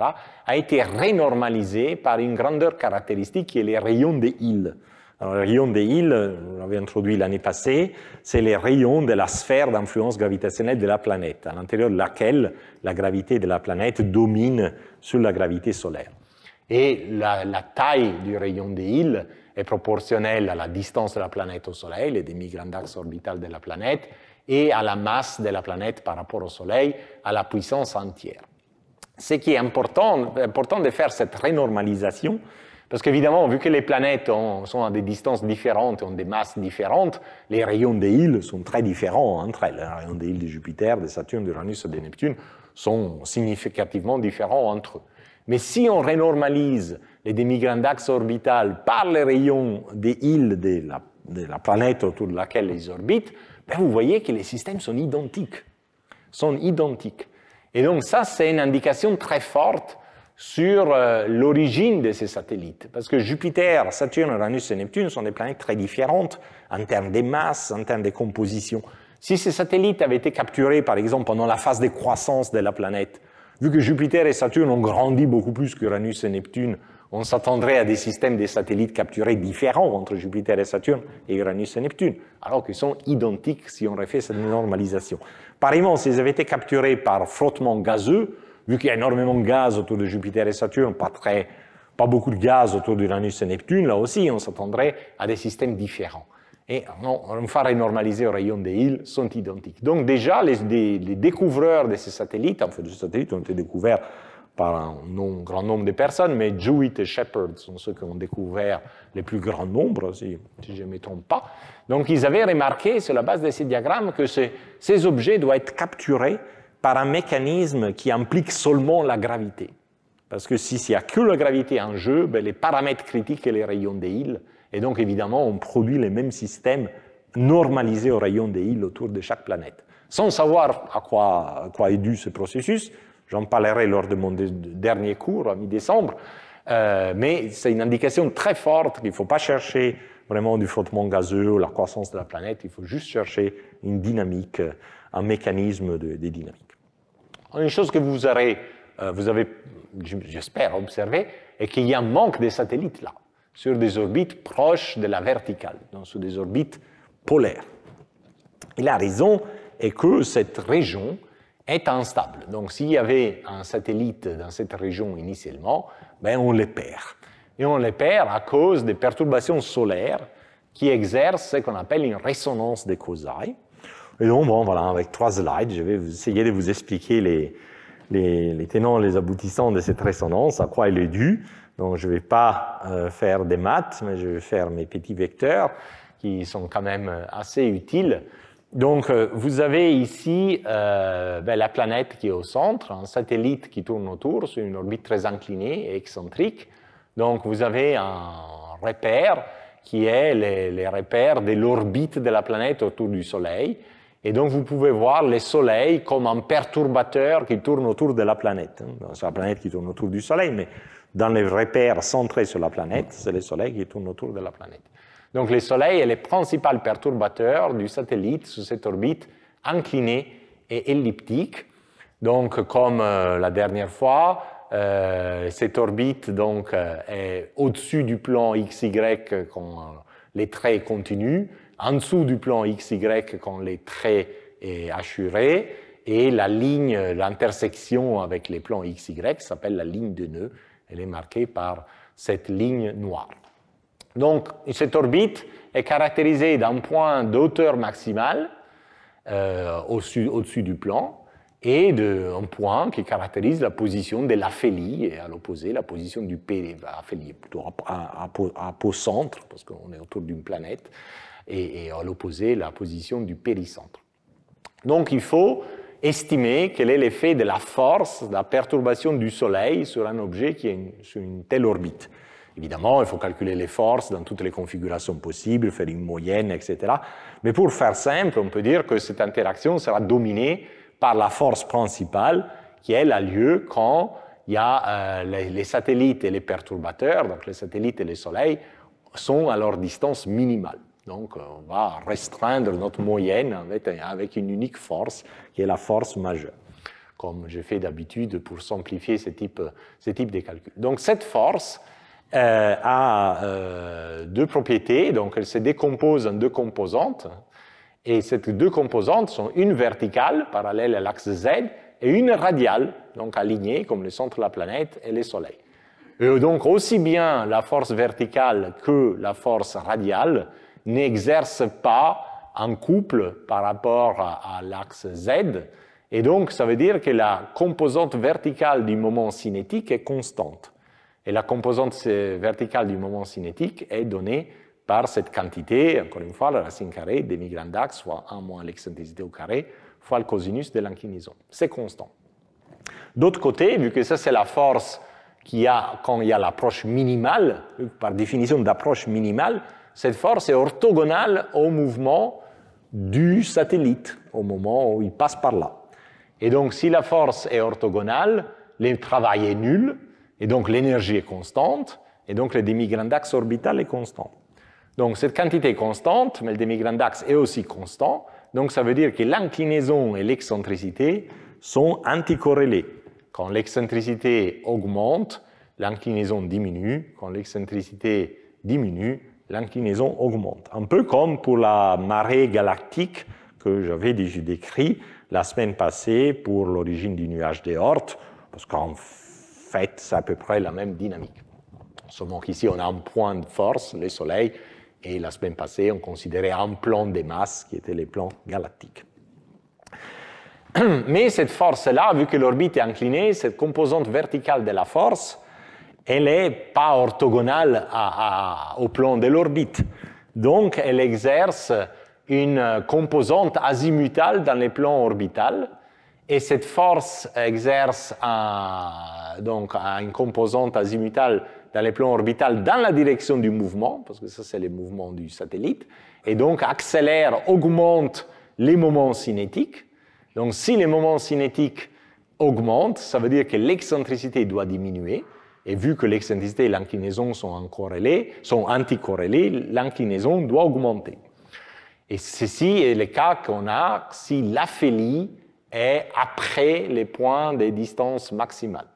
a été renormalisée par une grandeur caractéristique qui est les rayons de Hill. Alors, les rayons de Hill, on l'avait introduit l'année passée, c'est les rayons de la sphère d'influence gravitationnelle de la planète, à l'intérieur de laquelle la gravité de la planète domine sur la gravité solaire. Et la taille du rayon de Hill est proportionnelle à la distance de la planète au Soleil, les demi-grands axes orbitales de la planète, et à la masse de la planète par rapport au Soleil, à la puissance entière. Ce qui est important de faire cette renormalisation, parce qu'évidemment, vu que les planètes sont à des distances différentes, ont des masses différentes, les rayons de Hill sont très différents entre elles. Les rayons de Hill de Jupiter, de Saturne, d'Uranus et de Neptune sont significativement différents entre eux. Mais si on renormalise les demi-grands axes orbitales par les rayons des Hill de la planète autour de laquelle ils orbitent, ben vous voyez que les systèmes sont identiques. Et donc ça, c'est une indication très forte sur l'origine de ces satellites. Parce que Jupiter, Saturne, Uranus et Neptune sont des planètes très différentes en termes de masse, en termes de composition. Si ces satellites avaient été capturés, par exemple, pendant la phase de croissance de la planète, vu que Jupiter et Saturne ont grandi beaucoup plus qu'Uranus et Neptune, on s'attendrait à des systèmes de satellites capturés différents entre Jupiter et Saturne et Uranus et Neptune, alors qu'ils sont identiques si on refait cette normalisation. Pareillement, s'ils avaient été capturés par frottement gazeux, vu qu'il y a énormément de gaz autour de Jupiter et Saturne, pas beaucoup de gaz autour d'Uranus et Neptune, là aussi, on s'attendrait à des systèmes différents. Et une fois renormalisés aux rayons de Hill, sont identiques. Donc déjà, les découvreurs de ces satellites, en fait, ces satellites ont été découverts par un grand nombre de personnes, mais Jewett et Shepard sont ceux qui ont découvert les plus grands nombres, si je ne me trompe pas. Donc ils avaient remarqué, sur la base de ces diagrammes, que ces objets doivent être capturés par un mécanisme qui implique seulement la gravité. Parce que s'il n'y a que la gravité en jeu, ben, les paramètres critiques et les rayons de Hill, et donc évidemment on produit les mêmes systèmes normalisés aux rayons de Hill autour de chaque planète. Sans savoir à quoi est dû ce processus, j'en parlerai lors de mon dernier cours, à mi-décembre, mais c'est une indication très forte qu'il ne faut pas chercher vraiment du frottement gazeux ou la croissance de la planète, il faut juste chercher une dynamique, un mécanisme de dynamique. Une chose que vous avez, j'espère, observé, est qu'il y a un manque de satellites là, sur des orbites proches de la verticale, donc sur des orbites polaires. Et la raison est que cette région est instable. Donc s'il y avait un satellite dans cette région initialement, ben on les perd. Et on les perd à cause des perturbations solaires qui exercent ce qu'on appelle une résonance des causailles. Et donc, bon, voilà, avec 3 slides, je vais essayer de vous expliquer les tenants et les aboutissants de cette résonance, à quoi elle est due. Donc, je ne vais pas faire des maths, mais je vais faire mes petits vecteurs qui sont quand même assez utiles. Donc, vous avez ici la planète qui est au centre, un satellite qui tourne autour sur une orbite très inclinée et excentrique. Donc, vous avez un repère qui est les repères de l'orbite de la planète autour du Soleil. Et donc, vous pouvez voir le Soleil comme un perturbateur qui tourne autour de la planète. C'est la planète qui tourne autour du Soleil, mais dans les repères centrés sur la planète, c'est le Soleil qui tourne autour de la planète. Donc, le Soleil est le principal perturbateur du satellite sur cette orbite inclinée et elliptique. Donc, comme la dernière fois, cette orbite donc, est au-dessus du plan XY quand les traits continuent, en dessous du plan XY quand les traits est assuré, et la ligne, l'intersection avec les plans XY s'appelle la ligne de nœud. Elle est marquée par cette ligne noire. Donc, cette orbite est caractérisée d'un point de hauteur maximale au-dessus du plan et d'un point qui caractérise la position de l'aphélie et à l'opposé la position du l'aphélie plutôt à apocentre parce qu'on est autour d'une planète et à l'opposé la position du péricentre. Donc, il faut estimer quel est l'effet de la force, de la perturbation du Soleil sur un objet qui est sur une telle orbite. Évidemment, il faut calculer les forces dans toutes les configurations possibles, faire une moyenne, etc. Mais pour faire simple, on peut dire que cette interaction sera dominée par la force principale qui, elle, a lieu quand il y a les satellites et les perturbateurs, donc les satellites et les soleils, sont à leur distance minimale. Donc, on va restreindre notre moyenne avec une unique force, qui est la force majeure, comme je fais d'habitude pour simplifier ce type de calcul. Donc, cette force a deux propriétés, donc elle se décompose en deux composantes, et ces deux composantes sont une verticale, parallèle à l'axe Z, et une radiale, donc alignée, comme le centre de la planète et le Soleil. Et donc, aussi bien la force verticale que la force radiale n'exercent pas un couple par rapport à l'axe Z. Et donc, ça veut dire que la composante verticale du moment cinétique est constante. Et la composante verticale du moment cinétique est donnée par cette quantité, encore une fois, la racine carrée demi grand axe fois 1 moins l'excentricité au carré fois le cosinus de l'inclinaison. C'est constant. D'autre côté, vu que ça c'est la force qu'il y a quand il y a l'approche minimale, par définition d'approche minimale, cette force est orthogonale au mouvement du satellite, au moment où il passe par là. Et donc, si la force est orthogonale, le travail est nul, et donc l'énergie est constante, et donc le demi-grand axe orbital est constant. Donc, cette quantité est constante, mais le demi-grand axe est aussi constant, donc ça veut dire que l'inclinaison et l'excentricité sont anticorrélées. Quand l'excentricité augmente, l'inclinaison diminue. Quand l'excentricité diminue, l'inclinaison augmente. Un peu comme pour la marée galactique que j'avais déjà décrit la semaine passée pour l'origine du nuage d'Oort, parce qu'en fait, c'est à peu près la même dynamique. Seulement qu'ici, on a un point de force, le Soleil, et la semaine passée, on considérait un plan des masses qui étaient les plans galactiques. Mais cette force-là, vu que l'orbite est inclinée, cette composante verticale de la force, elle n'est pas orthogonale au plan de l'orbite. Donc, elle exerce une composante azimutale dans les plans orbitales, et cette force exerce donc une composante azimutale dans les plans orbitales dans la direction du mouvement, parce que ça c'est le mouvement du satellite, et donc accélère, augmente les moments cinétiques. Donc si les moments cinétiques augmentent, ça veut dire que l'excentricité doit diminuer, et vu que l'excentricité et l'inclinaison sont anticorrélées, l'inclinaison doit augmenter. Et ceci est le cas qu'on a si l'aphélie est après les points des distances maximales.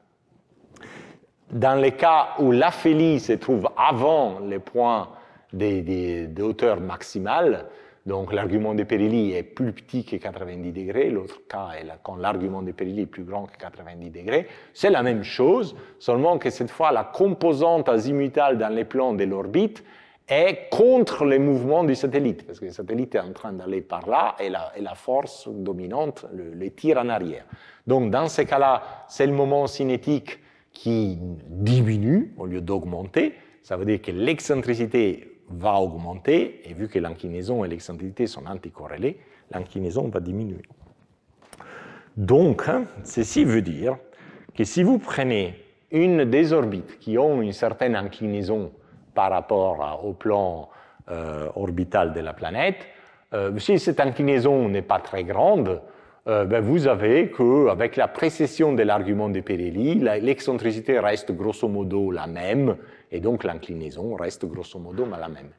Dans les cas où l'aphélie se trouve avant les points des hauteurs maximales, donc l'argument de Perilli est plus petit que 90 degrés, l'autre cas est quand l'argument de Perilli est plus grand que 90 degrés, c'est la même chose, seulement que cette fois la composante azimutale dans les plans de l'orbite est contre les mouvements du satellite, parce que le satellite est en train d'aller par là et la force dominante le tire en arrière. Donc dans ces cas-là, c'est le moment cinétique qui diminue au lieu d'augmenter, ça veut dire que l'excentricité va augmenter, et vu que l'inclinaison et l'excentricité sont anticorrélées, l'inclinaison va diminuer. Donc, ceci veut dire que si vous prenez une des orbites qui ont une certaine inclinaison par rapport au plan orbital de la planète, si cette inclinaison n'est pas très grande, vous avez qu'avec la précession de l'argument de Perilli, l'excentricité reste grosso modo la même, et donc l'inclinaison reste grosso modo la même.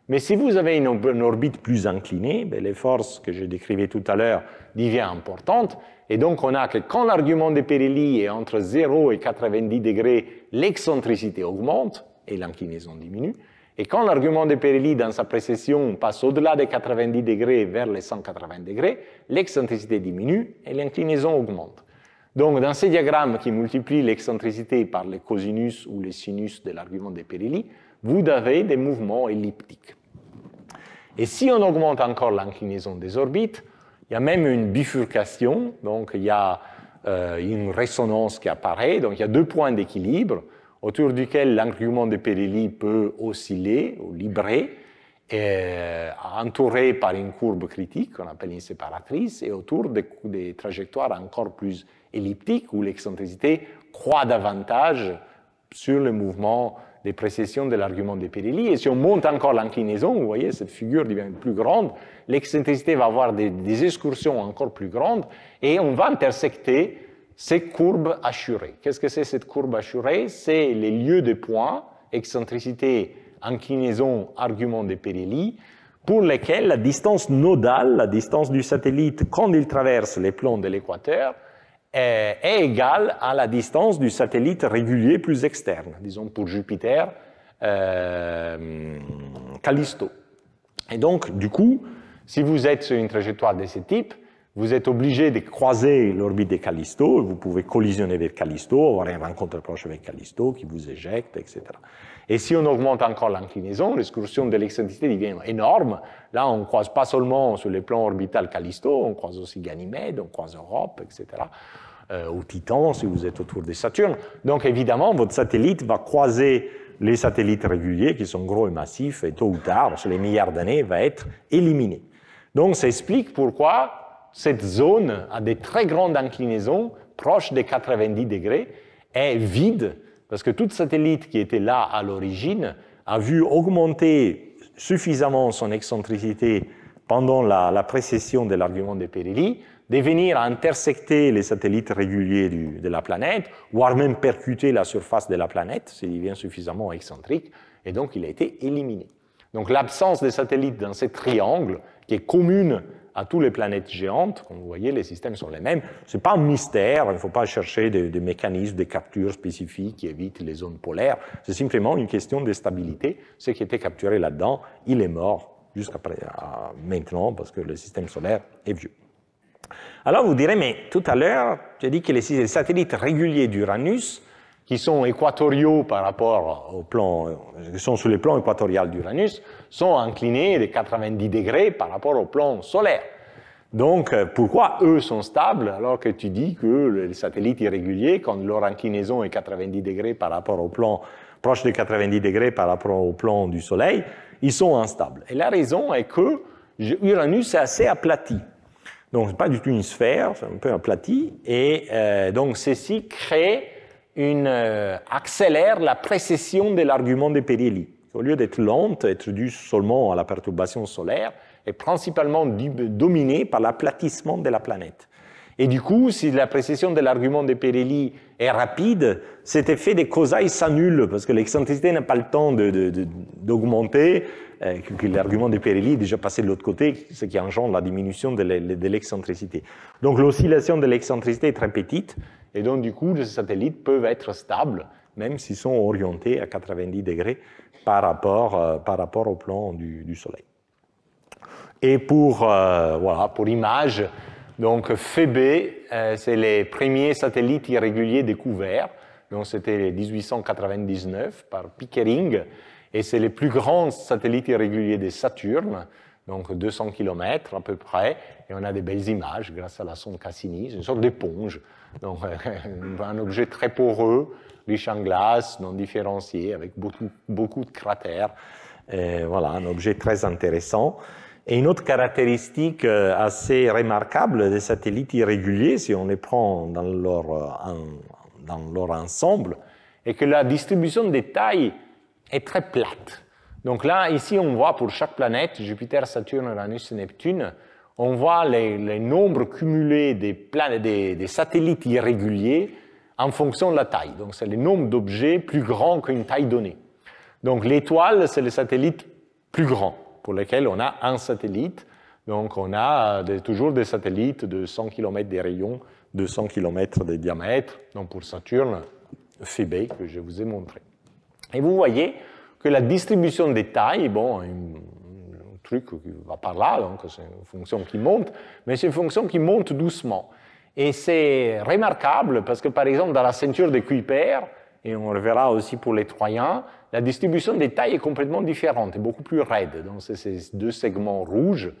Mais si vous avez une orbite plus inclinée, les forces que je décrivais tout à l'heure deviennent importantes, et donc on a que quand l'argument de Perilli est entre 0 et 90 degrés, l'excentricité augmente et l'inclinaison diminue, et quand l'argument de Perilli dans sa précession passe au-delà des 90 degrés vers les 180 degrés, l'excentricité diminue et l'inclinaison augmente. Donc, dans ces diagrammes qui multiplient l'excentricité par les cosinus ou les sinus de l'argument de Perilli, vous avez des mouvements elliptiques. Et si on augmente encore l'inclinaison des orbites, il y a même une bifurcation, donc il y a une résonance qui apparaît, donc il y a deux points d'équilibre autour duquel l'argument de Perilli peut osciller ou librer, entouré par une courbe critique qu'on appelle une séparatrice, et autour des trajectoires encore plus elliptiques où l'excentricité croît davantage sur le mouvement des précessions de l'argument de Perilli. Et si on monte encore l'inclinaison, vous voyez, cette figure devient plus grande, l'excentricité va avoir des excursions encore plus grandes, et on va intersecter ces courbes hachurées. Qu'est-ce que c'est cette courbe hachurée? C'est les lieux de points, excentricité, inclinaison, argument de Perilli, pour lesquels la distance nodale, la distance du satellite quand il traverse les plans de l'équateur, est égale à la distance du satellite régulier plus externe, disons pour Jupiter, Callisto. Et donc, du coup, si vous êtes sur une trajectoire de ce type, vous êtes obligé de croiser l'orbite de Callisto, et vous pouvez collisionner avec Callisto, avoir une rencontre proche avec Callisto qui vous éjecte, etc. Et si on augmente encore l'inclinaison, l'excursion de l'excentricité devient énorme. Là, on ne croise pas seulement sur les plans orbitales Callisto, on croise aussi Ganymède, on croise Europe, etc. Ou Titan, si vous êtes autour de Saturne. Donc, évidemment, votre satellite va croiser les satellites réguliers qui sont gros et massifs, et tôt ou tard, sur les milliards d'années, va être éliminé. Donc, ça explique pourquoi cette zone a des très grandes inclinaisons, proches des 90 degrés, est vide, parce que tout satellite qui était là à l'origine a vu augmenter suffisamment son excentricité pendant la précession de l'argument de Perilli, de venir intersecter les satellites réguliers de la planète, voire même percuter la surface de la planète s'il devient suffisamment excentrique, et donc il a été éliminé. Donc l'absence des satellites dans ce triangle, qui est commune à toutes les planètes géantes, comme vous voyez, les systèmes sont les mêmes. Ce n'est pas un mystère, il ne faut pas chercher des mécanismes de capture spécifiques qui évitent les zones polaires. C'est simplement une question de stabilité. Ce qui était capturé là-dedans, il est mort jusqu'à maintenant parce que le système solaire est vieux. Alors vous direz, mais tout à l'heure, j'ai dit que les satellites réguliers d'Uranus, qui sont équatoriaux par rapport au plan, qui sont sur le plan équatorial d'Uranus, sont inclinés de 90 degrés par rapport au plan solaire. Donc, pourquoi eux sont stables alors que tu dis que les satellites irréguliers, quand leur inclinaison est 90 degrés par rapport au plan, proche de 90 degrés par rapport au plan du Soleil, ils sont instables. Et la raison est que Uranus est assez aplati. Donc, ce n'est pas du tout une sphère, c'est un peu aplati, et donc ceci crée accélère la précession de l'argument de Perilli. Au lieu d'être lente, être due seulement à la perturbation solaire, est principalement dominée par l'aplatissement de la planète. Et du coup, si la précession de l'argument de Perilli est rapide, cet effet de causailles s'annule, parce que l'excentricité n'a pas le temps d'augmenter, que l'argument de Perilli est déjà passé de l'autre côté, ce qui engendre la diminution de l'excentricité. Donc l'oscillation de l'excentricité est très petite, et donc du coup, les satellites peuvent être stables, même s'ils sont orientés à 90 degrés par rapport au plan du Soleil. Et pour image, donc Phébé, c'est les premiers satellites irréguliers découverts. Donc c'était 1899 par Pickering, et c'est les plus grands satellites irréguliers de Saturne, donc 200 km à peu près, et on a des belles images grâce à la sonde Cassini, c'est une sorte d'éponge, donc un objet très poreux, riche en glace, non différencié, avec beaucoup de cratères. Voilà, un objet très intéressant. Et une autre caractéristique assez remarquable des satellites irréguliers, si on les prend dans leur ensemble, est que la distribution des tailles est très plate. Donc là, ici, on voit pour chaque planète, Jupiter, Saturne, Uranus et Neptune, on voit les nombres cumulés des satellites irréguliers en fonction de la taille. Donc c'est le nombre d'objets plus grands qu'une taille donnée. Donc l'étoile, c'est le satellite plus grand, pour lequel on a un satellite. Donc on a toujours des satellites de 100 km de rayon, 200 km de diamètre. Donc pour Saturne, Phébé, que je vous ai montré. Et vous voyez que la distribution des tailles, bon, un truc qui va par là, donc c'est une fonction qui monte, mais c'est une fonction qui monte doucement. Et c'est remarquable parce que, par exemple, dans la ceinture de Kuiper, et on le verra aussi pour les Troyens, la distribution des tailles est complètement différente, et beaucoup plus raide. Donc c'est ces deux segments rouges.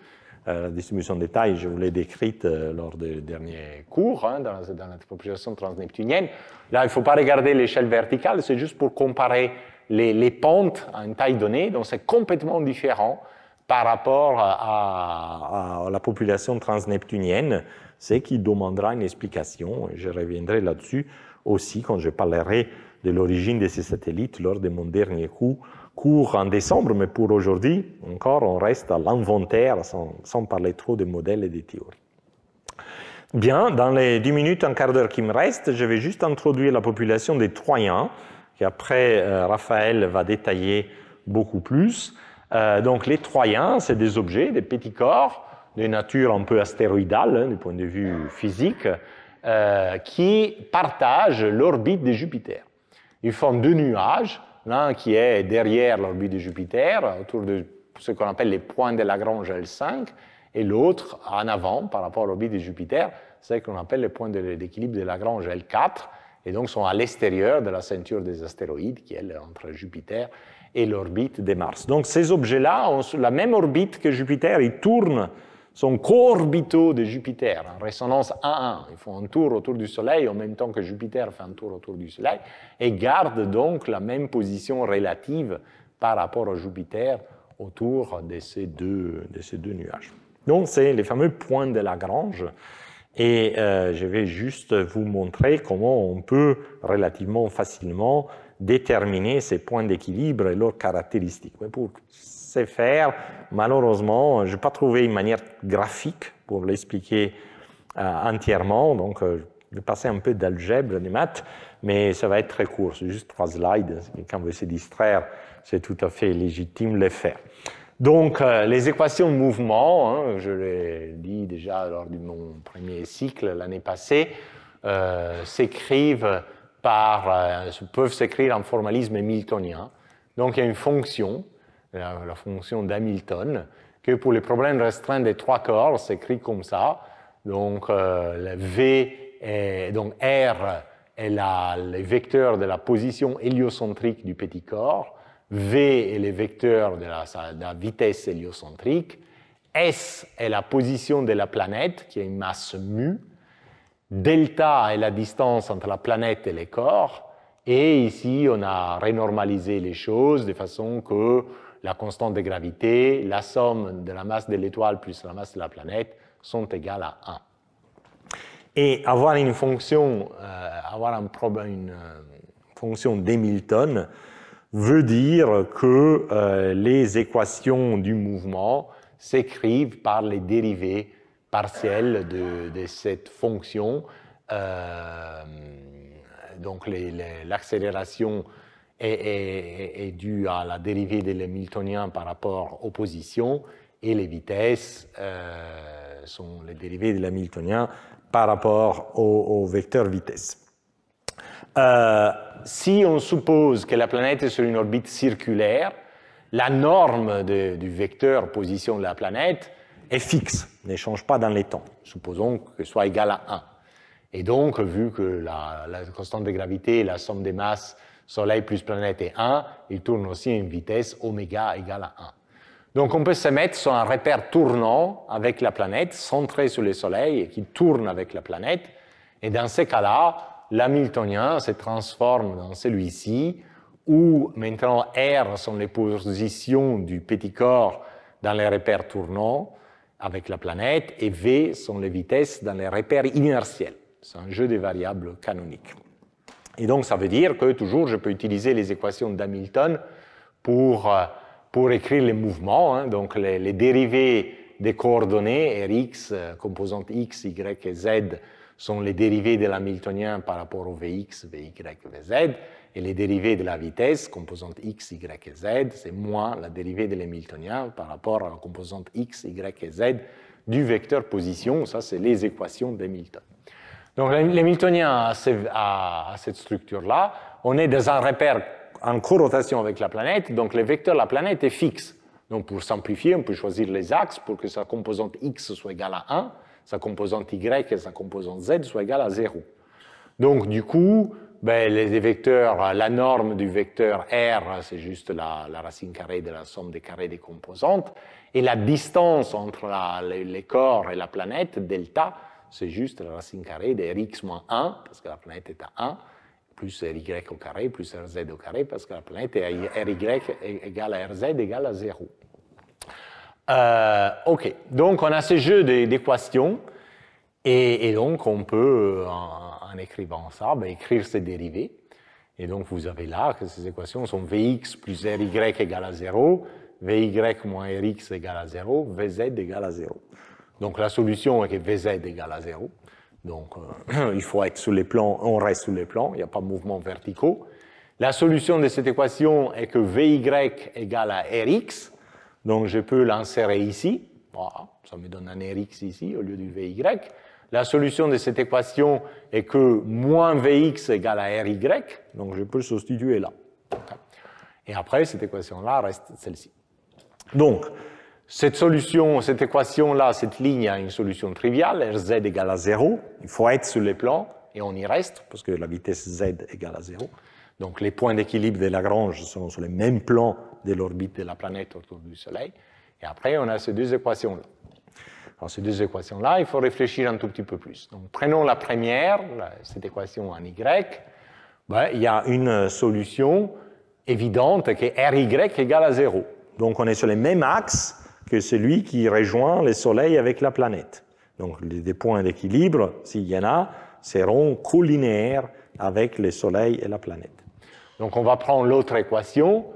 La distribution des tailles, je vous l'ai décrite lors des derniers cours, dans la population transneptunienne. Là, il ne faut pas regarder l'échelle verticale, c'est juste pour comparer les pentes à une taille donnée, donc c'est complètement différent par rapport à la population transneptunienne, ce qui demandera une explication, et je reviendrai là-dessus aussi quand je parlerai de l'origine de ces satellites lors de mon dernier cours en décembre, mais pour aujourd'hui, encore, on reste à l'inventaire sans parler trop de modèles et de théories. Bien, dans les 10 minutes, un quart d'heure qui me reste, je vais juste introduire la population des Troyens, qu'après Raphaël va détailler beaucoup plus. Donc les Troyens, c'est des objets, des petits corps, de nature un peu astéroïdale, du point de vue physique, qui partagent l'orbite de Jupiter. Ils forment deux nuages, l'un qui est derrière l'orbite de Jupiter, autour de ce qu'on appelle les points de Lagrange L5, et l'autre en avant par rapport à l'orbite de Jupiter, c'est ce qu'on appelle les points d'équilibre de Lagrange L4, et donc sont à l'extérieur de la ceinture des astéroïdes, qui est entre Jupiter et l'orbite de Mars. Donc ces objets-là ont la même orbite que Jupiter, ils tournent, sont co-orbitaux de Jupiter, en résonance 1-1. Ils font un tour autour du Soleil en même temps que Jupiter fait un tour autour du Soleil, et gardent donc la même position relative par rapport à Jupiter autour de ces deux nuages. Donc c'est les fameux points de Lagrange. Et je vais juste vous montrer comment on peut relativement facilement déterminer ces points d'équilibre et leurs caractéristiques. Mais pour ce faire, malheureusement, je n'ai pas trouvé une manière graphique pour l'expliquer entièrement, donc je vais passer un peu d'algèbre, des maths, mais ça va être très court, c'est juste 3 slides, et quand on veut se distraire, c'est tout à fait légitime de le faire. Donc, les équations de mouvement, hein, je l'ai dit déjà lors de mon premier cycle l'année passée, s'écrivent peuvent s'écrire en formalisme hamiltonien. Donc, il y a une fonction, la fonction d'Hamilton, que pour les problèmes restreints des 3 corps, s'écrit comme ça. Donc, donc R est le vecteur de la position héliocentrique du petit corps. V est le vecteur de la vitesse héliocentrique, S est la position de la planète, qui a une masse mu, delta est la distance entre la planète et les corps, et ici on a renormalisé les choses de façon que la constante de gravité, la somme de la masse de l'étoile plus la masse de la planète sont égales à 1. Et avoir une fonction, une fonction d'Hamilton, veut dire que les équations du mouvement s'écrivent par les dérivées partielles de cette fonction. Donc l'accélération est due à la dérivée de l'hamiltonien par rapport aux positions, et les vitesses sont les dérivées de l'hamiltonien par rapport au vecteur vitesse. Si on suppose que la planète est sur une orbite circulaire, la norme du vecteur position de la planète est fixe, ne change pas dans les temps. Supposons que ce soit égal à 1. Et donc, vu que la constante de gravité et la somme des masses Soleil plus planète est 1, il tourne aussi à une vitesse oméga égale à 1. Donc, on peut se mettre sur un repère tournant avec la planète, centré sur le Soleil et qui tourne avec la planète. Et dans ces cas-là, l'hamiltonien se transforme dans celui-ci, où maintenant R sont les positions du petit corps dans les repères tournants avec la planète, et V sont les vitesses dans les repères inertiels. C'est un jeu de variables canoniques. Et donc, ça veut dire que toujours, je peux utiliser les équations d'Hamilton pour écrire les mouvements. Hein. Donc, les dérivés des coordonnées, Rx, composantes x, y et z, sont les dérivés de l'hamiltonien par rapport au Vx, Vy, Vz, et les dérivés de la vitesse, composante x, y et z, c'est moins la dérivée de l'hamiltonien par rapport à la composante x, y et z du vecteur position. Ça, c'est les équations d'Hamilton. Donc, l'hamiltonien a cette structure-là. On est dans un repère en corotation avec la planète, donc le vecteur de la planète est fixe. Donc, pour simplifier, on peut choisir les axes pour que sa composante x soit égale à 1, sa composante y et sa composante z soient égales à 0. Donc, du coup, les vecteurs, la norme du vecteur R, c'est juste la racine carrée de la somme des carrés des composantes, et la distance entre les corps et la planète, delta, c'est juste la racine carrée de Rx moins 1, parce que la planète est à 1, plus Ry au carré, plus Rz au carré, parce que la planète est à Ry égale à Rz égale à 0. OK, donc on a ce jeu d'équations, et donc on peut, en écrivant ça, écrire ces dérivés. Et donc vous avez là que ces équations sont Vx plus Ry égale à 0, Vy moins Rx égale à 0, Vz égale à 0. Donc la solution est que Vz égale à 0. Donc il faut être sur les plans, on reste sur les plans, il n'y a pas de mouvement verticaux. La solution de cette équation est que Vy égale à Rx. Donc je peux l'insérer ici. Voilà, ça me donne un Rx ici au lieu du Vy. La solution de cette équation est que moins Vx égale à Ry. Donc je peux le substituer là. Et après, cette équation-là reste celle-ci. Donc, Cette solution, cette équation-là, cette ligne a une solution triviale, Rz égale à 0. Il faut être sur les plans, et on y reste, parce que la vitesse z égale à 0. Donc les points d'équilibre de Lagrange sont sur les mêmes plans de l'orbite de la planète autour du Soleil. Et après, on a ces deux équations-là. Alors ces deux équations-là, il faut réfléchir un tout petit peu plus. Donc prenons la première, cette équation en y. Ben, il y a une solution évidente qui est Ry égale à 0. Donc on est sur les mêmes axes que celui qui rejoint le Soleil avec la planète. Donc les points d'équilibre, s'il y en a, seront collinéaires avec le Soleil et la planète. Donc on va prendre l'autre équation,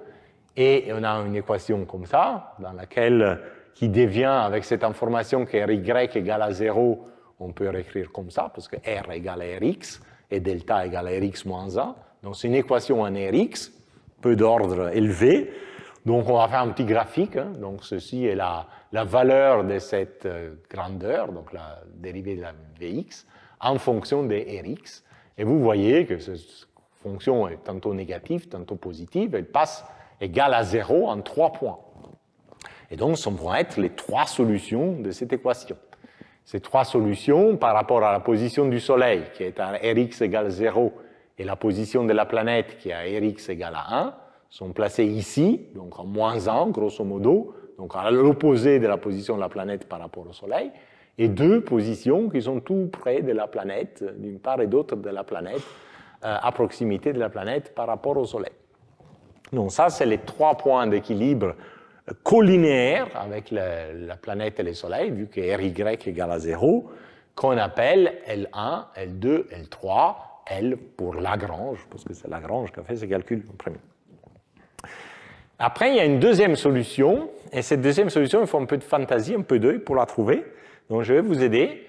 et on a une équation comme ça, dans laquelle, qui devient, avec cette information que Ry égale à 0, on peut réécrire comme ça, parce que R égale à Rx, et delta égale à Rx moins 1. Donc c'est une équation en Rx, peu d'ordre élevé. Donc on va faire un petit graphique. Hein. Donc ceci est la valeur de cette grandeur, donc la dérivée de la Vx, en fonction de Rx. Et vous voyez que cette fonction est tantôt négative, tantôt positive. Elle passe égale à 0 en 3 points. Et donc, ce vont être les 3 solutions de cette équation. Ces 3 solutions, par rapport à la position du Soleil, qui est à Rx égale 0, et la position de la planète, qui est à Rx égale à 1, sont placées ici, donc en moins 1, grosso modo, donc à l'opposé de la position de la planète par rapport au Soleil, et 2 positions qui sont tout près de la planète, d'une part et d'autre de la planète, à proximité de la planète par rapport au Soleil. Donc ça, c'est les 3 points d'équilibre collinéaires avec la planète et le Soleil, vu que Ry égale à 0, qu'on appelle L1, L2, L3, L pour Lagrange, parce que c'est Lagrange qui a fait ce calcul en premier. Après, il y a une deuxième solution, et cette deuxième solution, il faut un peu de fantaisie, un peu d'œil pour la trouver. Donc je vais vous aider.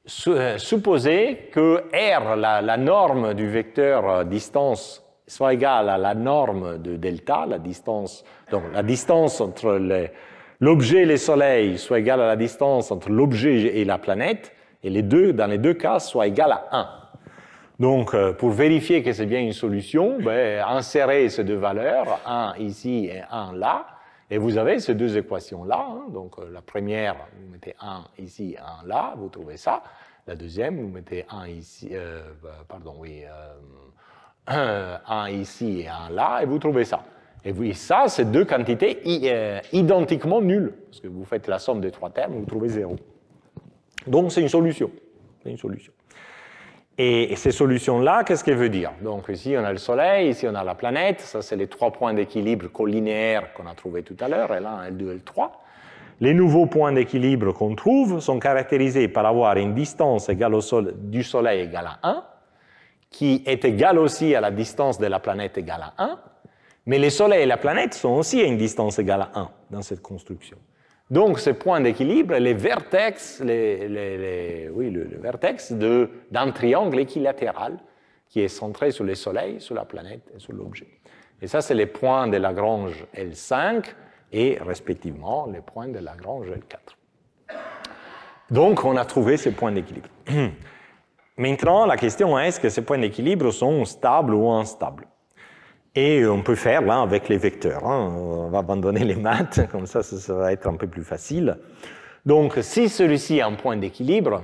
Supposez que R, la norme du vecteur distance, soit égale à la norme de delta, la distance, donc la distance entre l'objet et le Soleil soit égale à la distance entre l'objet et la planète, et dans les deux cas, soit égale à 1. Donc, pour vérifier que c'est bien une solution, ben, insérez ces deux valeurs, 1 ici et 1 là, et vous avez ces deux équations-là. Hein. Donc, la première, vous mettez 1 ici, 1 là, vous trouvez ça. La deuxième, vous mettez 1 ici, 1 ici et 1 là, et vous trouvez ça. Et oui, ça, c'est deux quantités identiquement nulles, parce que vous faites la somme des 3 termes, vous trouvez 0. Donc, c'est une solution. C'est une solution. Et ces solutions-là, qu'est-ce qu'elles veulent dire? Donc ici, on a le Soleil, ici, on a la planète. Ça, c'est les 3 points d'équilibre collinéaires qu'on a trouvés tout à l'heure, L1, L2, L3. Les nouveaux points d'équilibre qu'on trouve sont caractérisés par avoir une distance égale du Soleil égale à 1, qui est égale aussi à la distance de la planète égale à 1, mais le Soleil et la planète sont aussi à une distance égale à 1 dans cette construction. Donc, ces points d'équilibre, les vertex, le vertex d'un triangle équilatéral qui est centré sur le Soleil, sur la planète et sur l'objet. Et ça, c'est les points de Lagrange L5 et, respectivement, les points de Lagrange L4. Donc, on a trouvé ces points d'équilibre. Maintenant, la question est, est-ce que ces points d'équilibre sont stables ou instables? Et on peut faire là avec les vecteurs. Hein. On va abandonner les maths, comme ça va être un peu plus facile. Donc, si celui-ci a un point d'équilibre,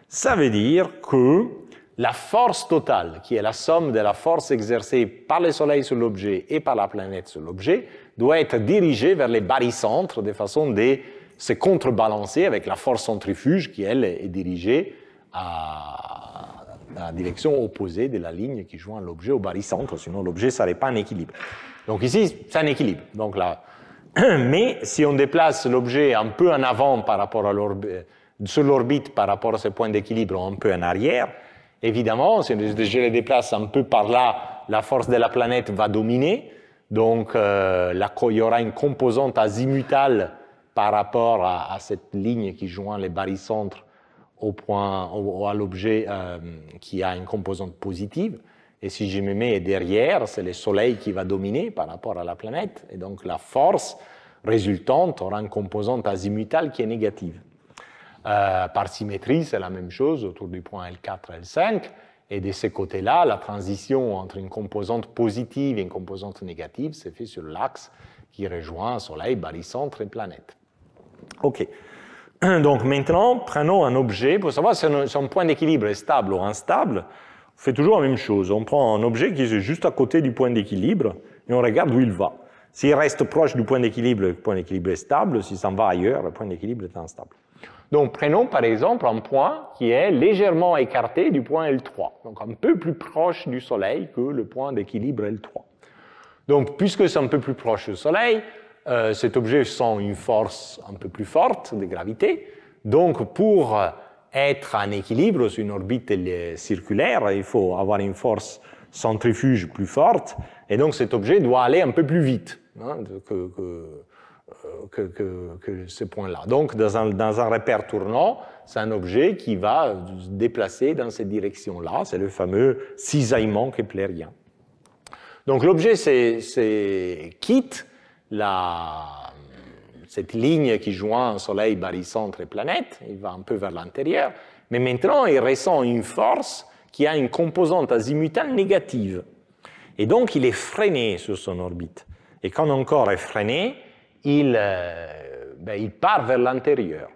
ça veut dire que la force totale, qui est la somme de la force exercée par le Soleil sur l'objet et par la planète sur l'objet, doit être dirigée vers les barycentres de façon de se contrebalancer avec la force centrifuge qui, elle, est dirigée dans la direction opposée de la ligne qui joint l'objet au barycentre, sinon l'objet ne serait pas en équilibre. Donc ici, c'est un équilibre. Donc là, mais si on déplace l'objet un peu en avant par rapport à sur l'orbite par rapport à ce point d'équilibre, un peu en arrière, évidemment, si je le déplace un peu par là, la force de la planète va dominer. Donc il y aura une composante azimutale par rapport à cette ligne qui joint les barycentres à l'objet qui a une composante positive. Et si je me mets derrière, c'est le Soleil qui va dominer par rapport à la planète. Et donc la force résultante aura une composante azimutale qui est négative. Par symétrie, c'est la même chose autour du point L4 et L5. Et de ce côté-là, la transition entre une composante positive et une composante négative se fait sur l'axe qui rejoint Soleil, barycentre et planète. OK. Donc maintenant, prenons un objet, pour savoir si son point d'équilibre est stable ou instable, on fait toujours la même chose. On prend un objet qui est juste à côté du point d'équilibre et on regarde où il va. S'il reste proche du point d'équilibre, le point d'équilibre est stable. S'il s'en va ailleurs, le point d'équilibre est instable. Donc prenons par exemple un point qui est légèrement écarté du point L3, donc un peu plus proche du Soleil que le point d'équilibre L3. Donc puisque c'est un peu plus proche du Soleil, cet objet sent une force un peu plus forte de gravité. Donc pour être en équilibre sur une orbite circulaire, il faut avoir une force centrifuge plus forte, et donc cet objet doit aller un peu plus vite que ce point-là. Donc, dans un repère tournant, c'est un objet qui va se déplacer dans cette direction-là. C'est le fameux cisaillement keplérien. Donc, l'objet quitte cette ligne qui joint Soleil, barycentre et planète. Il va un peu vers l'intérieur. Mais maintenant, il ressent une force qui a une composante azimutale négative. Et donc, il est freiné sur son orbite. Et quand un corps est freiné, il part vers l'intérieur.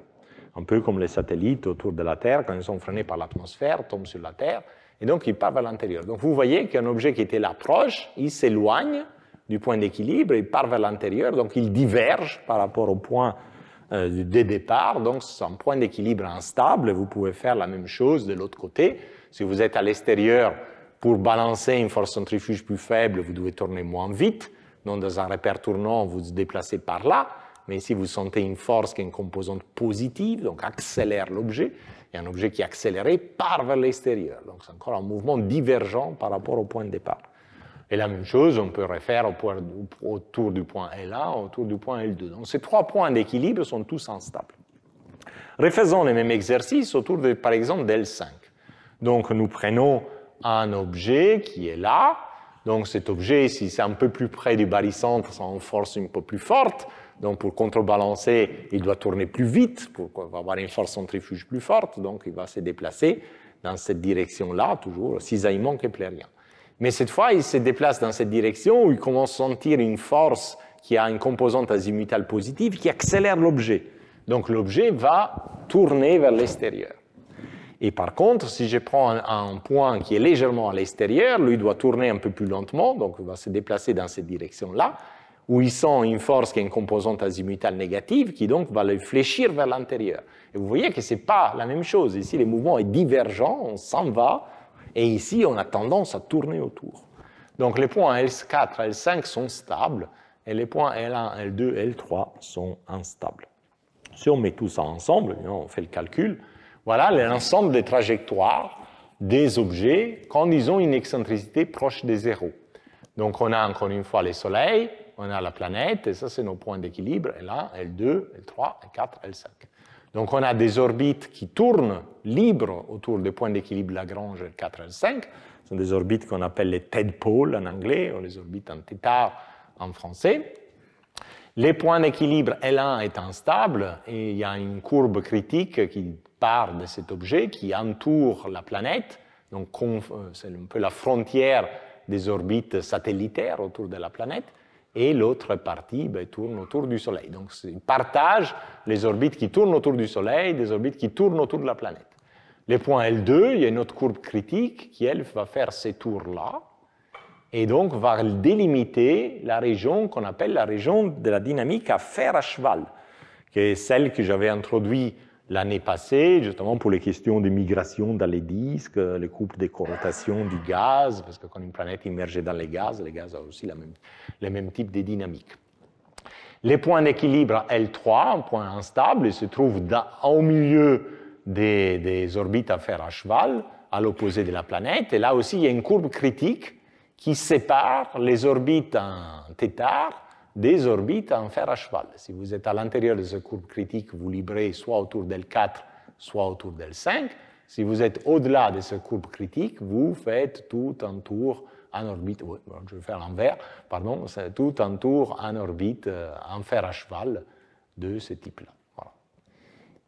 Un peu comme les satellites autour de la Terre, quand ils sont freinés par l'atmosphère, tombent sur la Terre, et donc il part vers l'intérieur. Donc vous voyez qu'un objet qui était là proche, il s'éloigne du point d'équilibre, il part vers l'intérieur, donc il diverge par rapport au point de départ, donc c'est un point d'équilibre instable. Vous pouvez faire la même chose de l'autre côté. Si vous êtes à l'extérieur, pour balancer une force centrifuge plus faible, vous devez tourner moins vite. Donc, dans un repère tournant, vous vous déplacez par là, mais ici, vous sentez une force qui est une composante positive, donc accélère l'objet, et un objet qui est accéléré part vers l'extérieur. Donc, c'est encore un mouvement divergent par rapport au point de départ. Et la même chose, on peut refaire autour du point L1, autour du point L2. Donc, ces trois points d'équilibre sont tous instables. Refaisons le même exercice autour, par exemple, d'L5. Donc, nous prenons un objet qui est là. Donc cet objet, si c'est un peu plus près du barycentre, c'est une force un peu plus forte. Donc pour contrebalancer, il doit tourner plus vite pour avoir une force centrifuge plus forte. Donc il va se déplacer dans cette direction-là, toujours cisaillement keplérien. Mais cette fois, il se déplace dans cette direction où il commence à sentir une force qui a une composante azimutale positive qui accélère l'objet. Donc l'objet va tourner vers l'extérieur. Et par contre, si je prends un point qui est légèrement à l'extérieur, lui doit tourner un peu plus lentement, donc il va se déplacer dans cette direction-là, où il sent une force qui est une composante azimutale négative, qui donc va le fléchir vers l'intérieur. Et vous voyez que ce n'est pas la même chose. Ici, le mouvement est divergent, on s'en va, et ici, on a tendance à tourner autour. Donc les points L4 et L5 sont stables, et les points L1, L2, L3 sont instables. Si on met tout ça ensemble, on fait le calcul, voilà l'ensemble des trajectoires des objets quand ils ont une excentricité proche de zéro. Donc on a encore une fois le Soleil, on a la planète, et ça c'est nos points d'équilibre, L1, L2, L3, L4, L5. Donc on a des orbites qui tournent libres autour des points d'équilibre Lagrange L4, L5. Ce sont des orbites qu'on appelle les tedpoles en anglais, ou les orbites en θ en français. Les points d'équilibre L1 est instable, et il y a une courbe critique qui part de cet objet qui entoure la planète, donc c'est un peu la frontière des orbites satellitaires autour de la planète, et l'autre partie tourne autour du Soleil. Donc ils partagent les orbites qui tournent autour du Soleil des orbites qui tournent autour de la planète. Les points L2, il y a une autre courbe critique qui, elle, va faire ces tours-là, et donc va délimiter la région qu'on appelle la région de la dynamique à fer à cheval, qui est celle que j'avais introduite l'année passée, justement pour les questions de migration dans les disques, les couples de corrotation du gaz, parce que quand une planète immergée dans les gaz ont aussi le même type de dynamique. Les points d'équilibre L3, un point instable, il se trouve au milieu des orbites à fer à cheval, à l'opposé de la planète, et là aussi il y a une courbe critique qui sépare les orbites en θ des orbites en fer à cheval. Si vous êtes à l'intérieur de cette courbe critique, vous librez soit autour d'L4, soit autour d'L5. Si vous êtes au-delà de cette courbe critique, vous faites tout un tour en orbite, je vais faire l'envers, pardon, c'est tout un tour en orbite en fer à cheval de ce type-là. Voilà.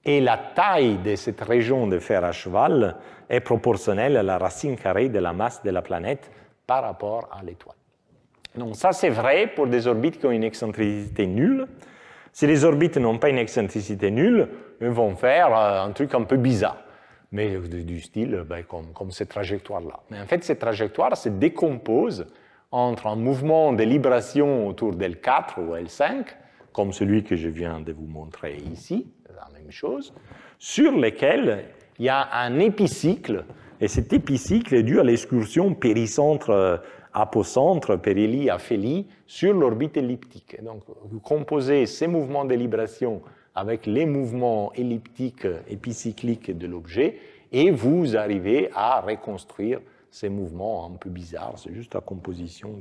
Et la taille de cette région de fer à cheval est proportionnelle à la racine carrée de la masse de la planète par rapport à l'étoile. Donc ça, c'est vrai pour des orbites qui ont une excentricité nulle. Si les orbites n'ont pas une excentricité nulle, ils vont faire un truc un peu bizarre, mais du style comme cette trajectoire-là. Mais en fait, cette trajectoire se décompose entre un mouvement de libration autour d'L4 ou L5, comme celui que je viens de vous montrer ici, la même chose, sur lequel il y a un épicycle, et cet épicycle est dû à l'excursion péricentre-apocentre, périhélie-aphélie, sur l'orbite elliptique. Et donc, vous composez ces mouvements de libration avec les mouvements elliptiques épicycliques de l'objet, et vous arrivez à reconstruire ces mouvements un peu bizarres. C'est juste la composition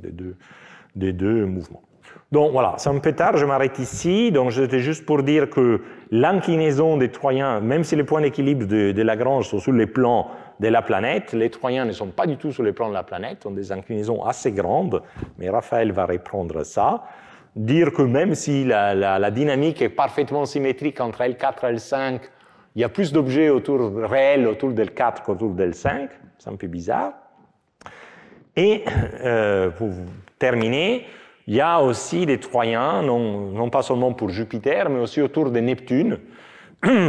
des deux mouvements. Donc voilà, c'est un peu tard, je m'arrête ici. Donc c'était juste pour dire que l'inclinaison des troyens, même si les points d'équilibre de Lagrange sont sur les plans de la planète, les troyens ne sont pas du tout sur les plans de la planète, ont des inclinaisons assez grandes, mais Raphaël va reprendre ça. Dire que même si la dynamique est parfaitement symétrique entre L4 et L5, il y a plus d'objets réels autour d'L4 qu'autour d'L5, c'est un peu bizarre. Et pour terminer, il y a aussi des troyens, non pas seulement pour Jupiter, mais aussi autour de Neptune.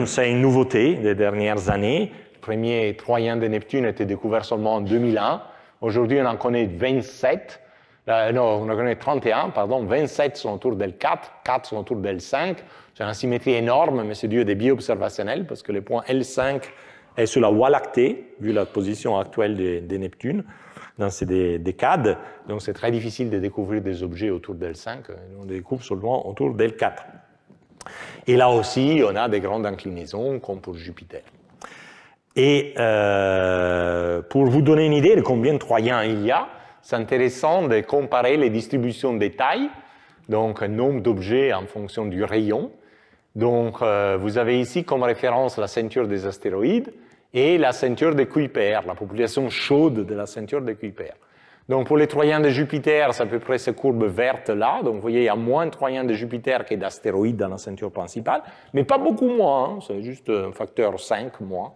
C'est une nouveauté des dernières années. Le premier troyen de Neptune a été découvert seulement en 2001. Aujourd'hui, on en connaît 27. Non, on en connaît 31, pardon. 27 sont autour d'L4, 4 sont autour d'L5. C'est une symétrie énorme, mais c'est dû à des biais observationnels, parce que le point L5 est sur la Voie lactée, vu la position actuelle de Neptune dans ces décades. Donc c'est très difficile de découvrir des objets autour d'L5, on les découvre seulement autour d'L4. Et là aussi, on a des grandes inclinaisons, comme pour Jupiter. Et pour vous donner une idée de combien de troyens il y a, c'est intéressant de comparer les distributions des tailles, donc un nombre d'objets en fonction du rayon. Donc vous avez ici comme référence la ceinture des astéroïdes, et la ceinture de Kuiper, la population chaude de la ceinture de Kuiper. Donc pour les troyens de Jupiter, c'est à peu près ces courbes vertes-là. Donc vous voyez, il y a moins de troyens de Jupiter que d'astéroïdes dans la ceinture principale, mais pas beaucoup moins, hein. C'est juste un facteur 5 moins,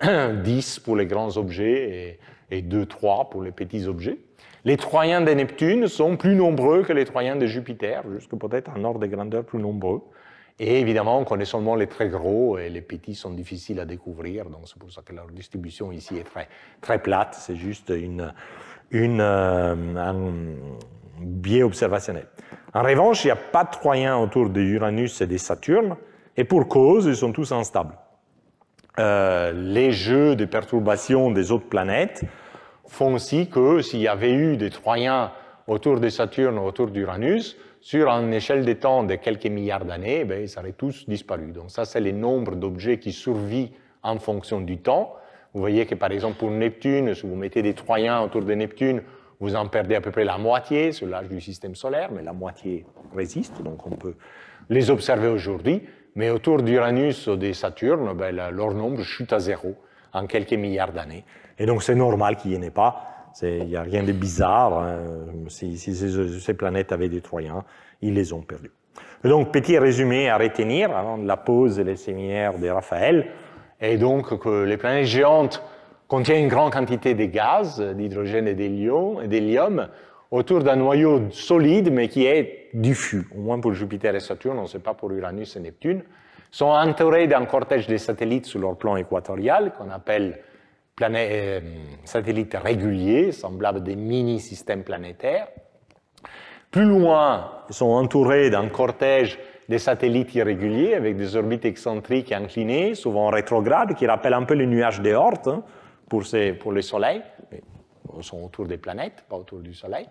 10 pour les grands objets et 2, 3 pour les petits objets. Les troyens de Neptune sont plus nombreux que les troyens de Jupiter, jusque peut-être un ordre de grandeur plus nombreux. Et évidemment, on connaît seulement les très gros et les petits sont difficiles à découvrir. Donc c'est pour ça que leur distribution ici est très, très plate. C'est juste un biais observationnel. En revanche, il n'y a pas de troyens autour de Uranus et de Saturne. Et pour cause, ils sont tous instables. Les jeux de perturbation des autres planètes font aussi que s'il y avait eu des troyens autour de Saturne ou autour d'Uranus, sur une échelle de temps de quelques milliards d'années, ils auraient tous disparu. Donc ça, c'est le nombre d'objets qui survivent en fonction du temps. Vous voyez que par exemple pour Neptune, si vous mettez des troyens autour de Neptune, vous en perdez à peu près la moitié sur l'âge du système solaire, mais la moitié résiste, donc on peut les observer aujourd'hui. Mais autour d'Uranus ou de Saturne, leur nombre chute à zéro en quelques milliards d'années. Et donc c'est normal qu'il n'y en ait pas. Il n'y a rien de bizarre. Hein. Si ces planètes avaient des troyens, ils les ont perdus. Et donc, petit résumé à retenir avant la pause et les séminaires de Raphaël, est donc que les planètes géantes contiennent une grande quantité de gaz, d'hydrogène et d'hélium, autour d'un noyau solide, mais qui est diffus. Au moins pour Jupiter et Saturne, on ne sait pas pour Uranus et Neptune. Sont entourés d'un cortège de satellites sur leur plan équatorial, qu'on appelle satellites réguliers, semblables à des mini-systèmes planétaires. Plus loin, ils sont entourés d'un cortège de satellites irréguliers avec des orbites excentriques et inclinées, souvent rétrogrades, qui rappellent un peu les nuages de Oort pour les soleils. Ils sont autour des planètes, pas autour du Soleil.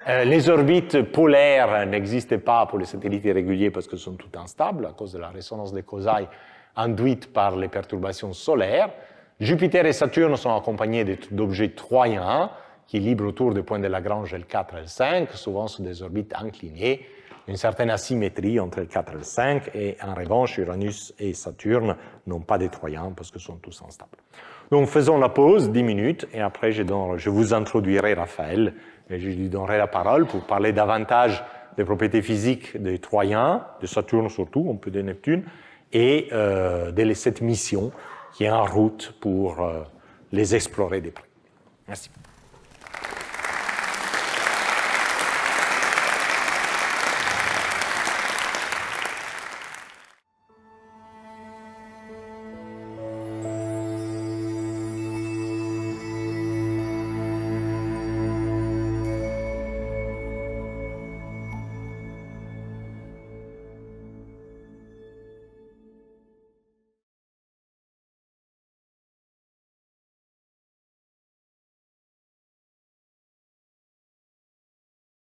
Les orbites polaires n'existent pas pour les satellites irréguliers parce qu'elles sont toutes instables à cause de la résonance des causailles induite par les perturbations solaires. Jupiter et Saturne sont accompagnés d'objets troyens qui librent autour des points de Lagrange L4 et L5, souvent sur des orbites inclinées, une certaine asymétrie entre L4 et L5, et en revanche, Uranus et Saturne n'ont pas de troyens parce qu'ils sont tous instables. Donc faisons la pause, 10 minutes, et après je vous introduirai Raphaël, et je lui donnerai la parole pour parler davantage des propriétés physiques des troyens, de Saturne surtout, un peu de Neptune, et de cette mission qui est en route pour les explorer de près. Merci.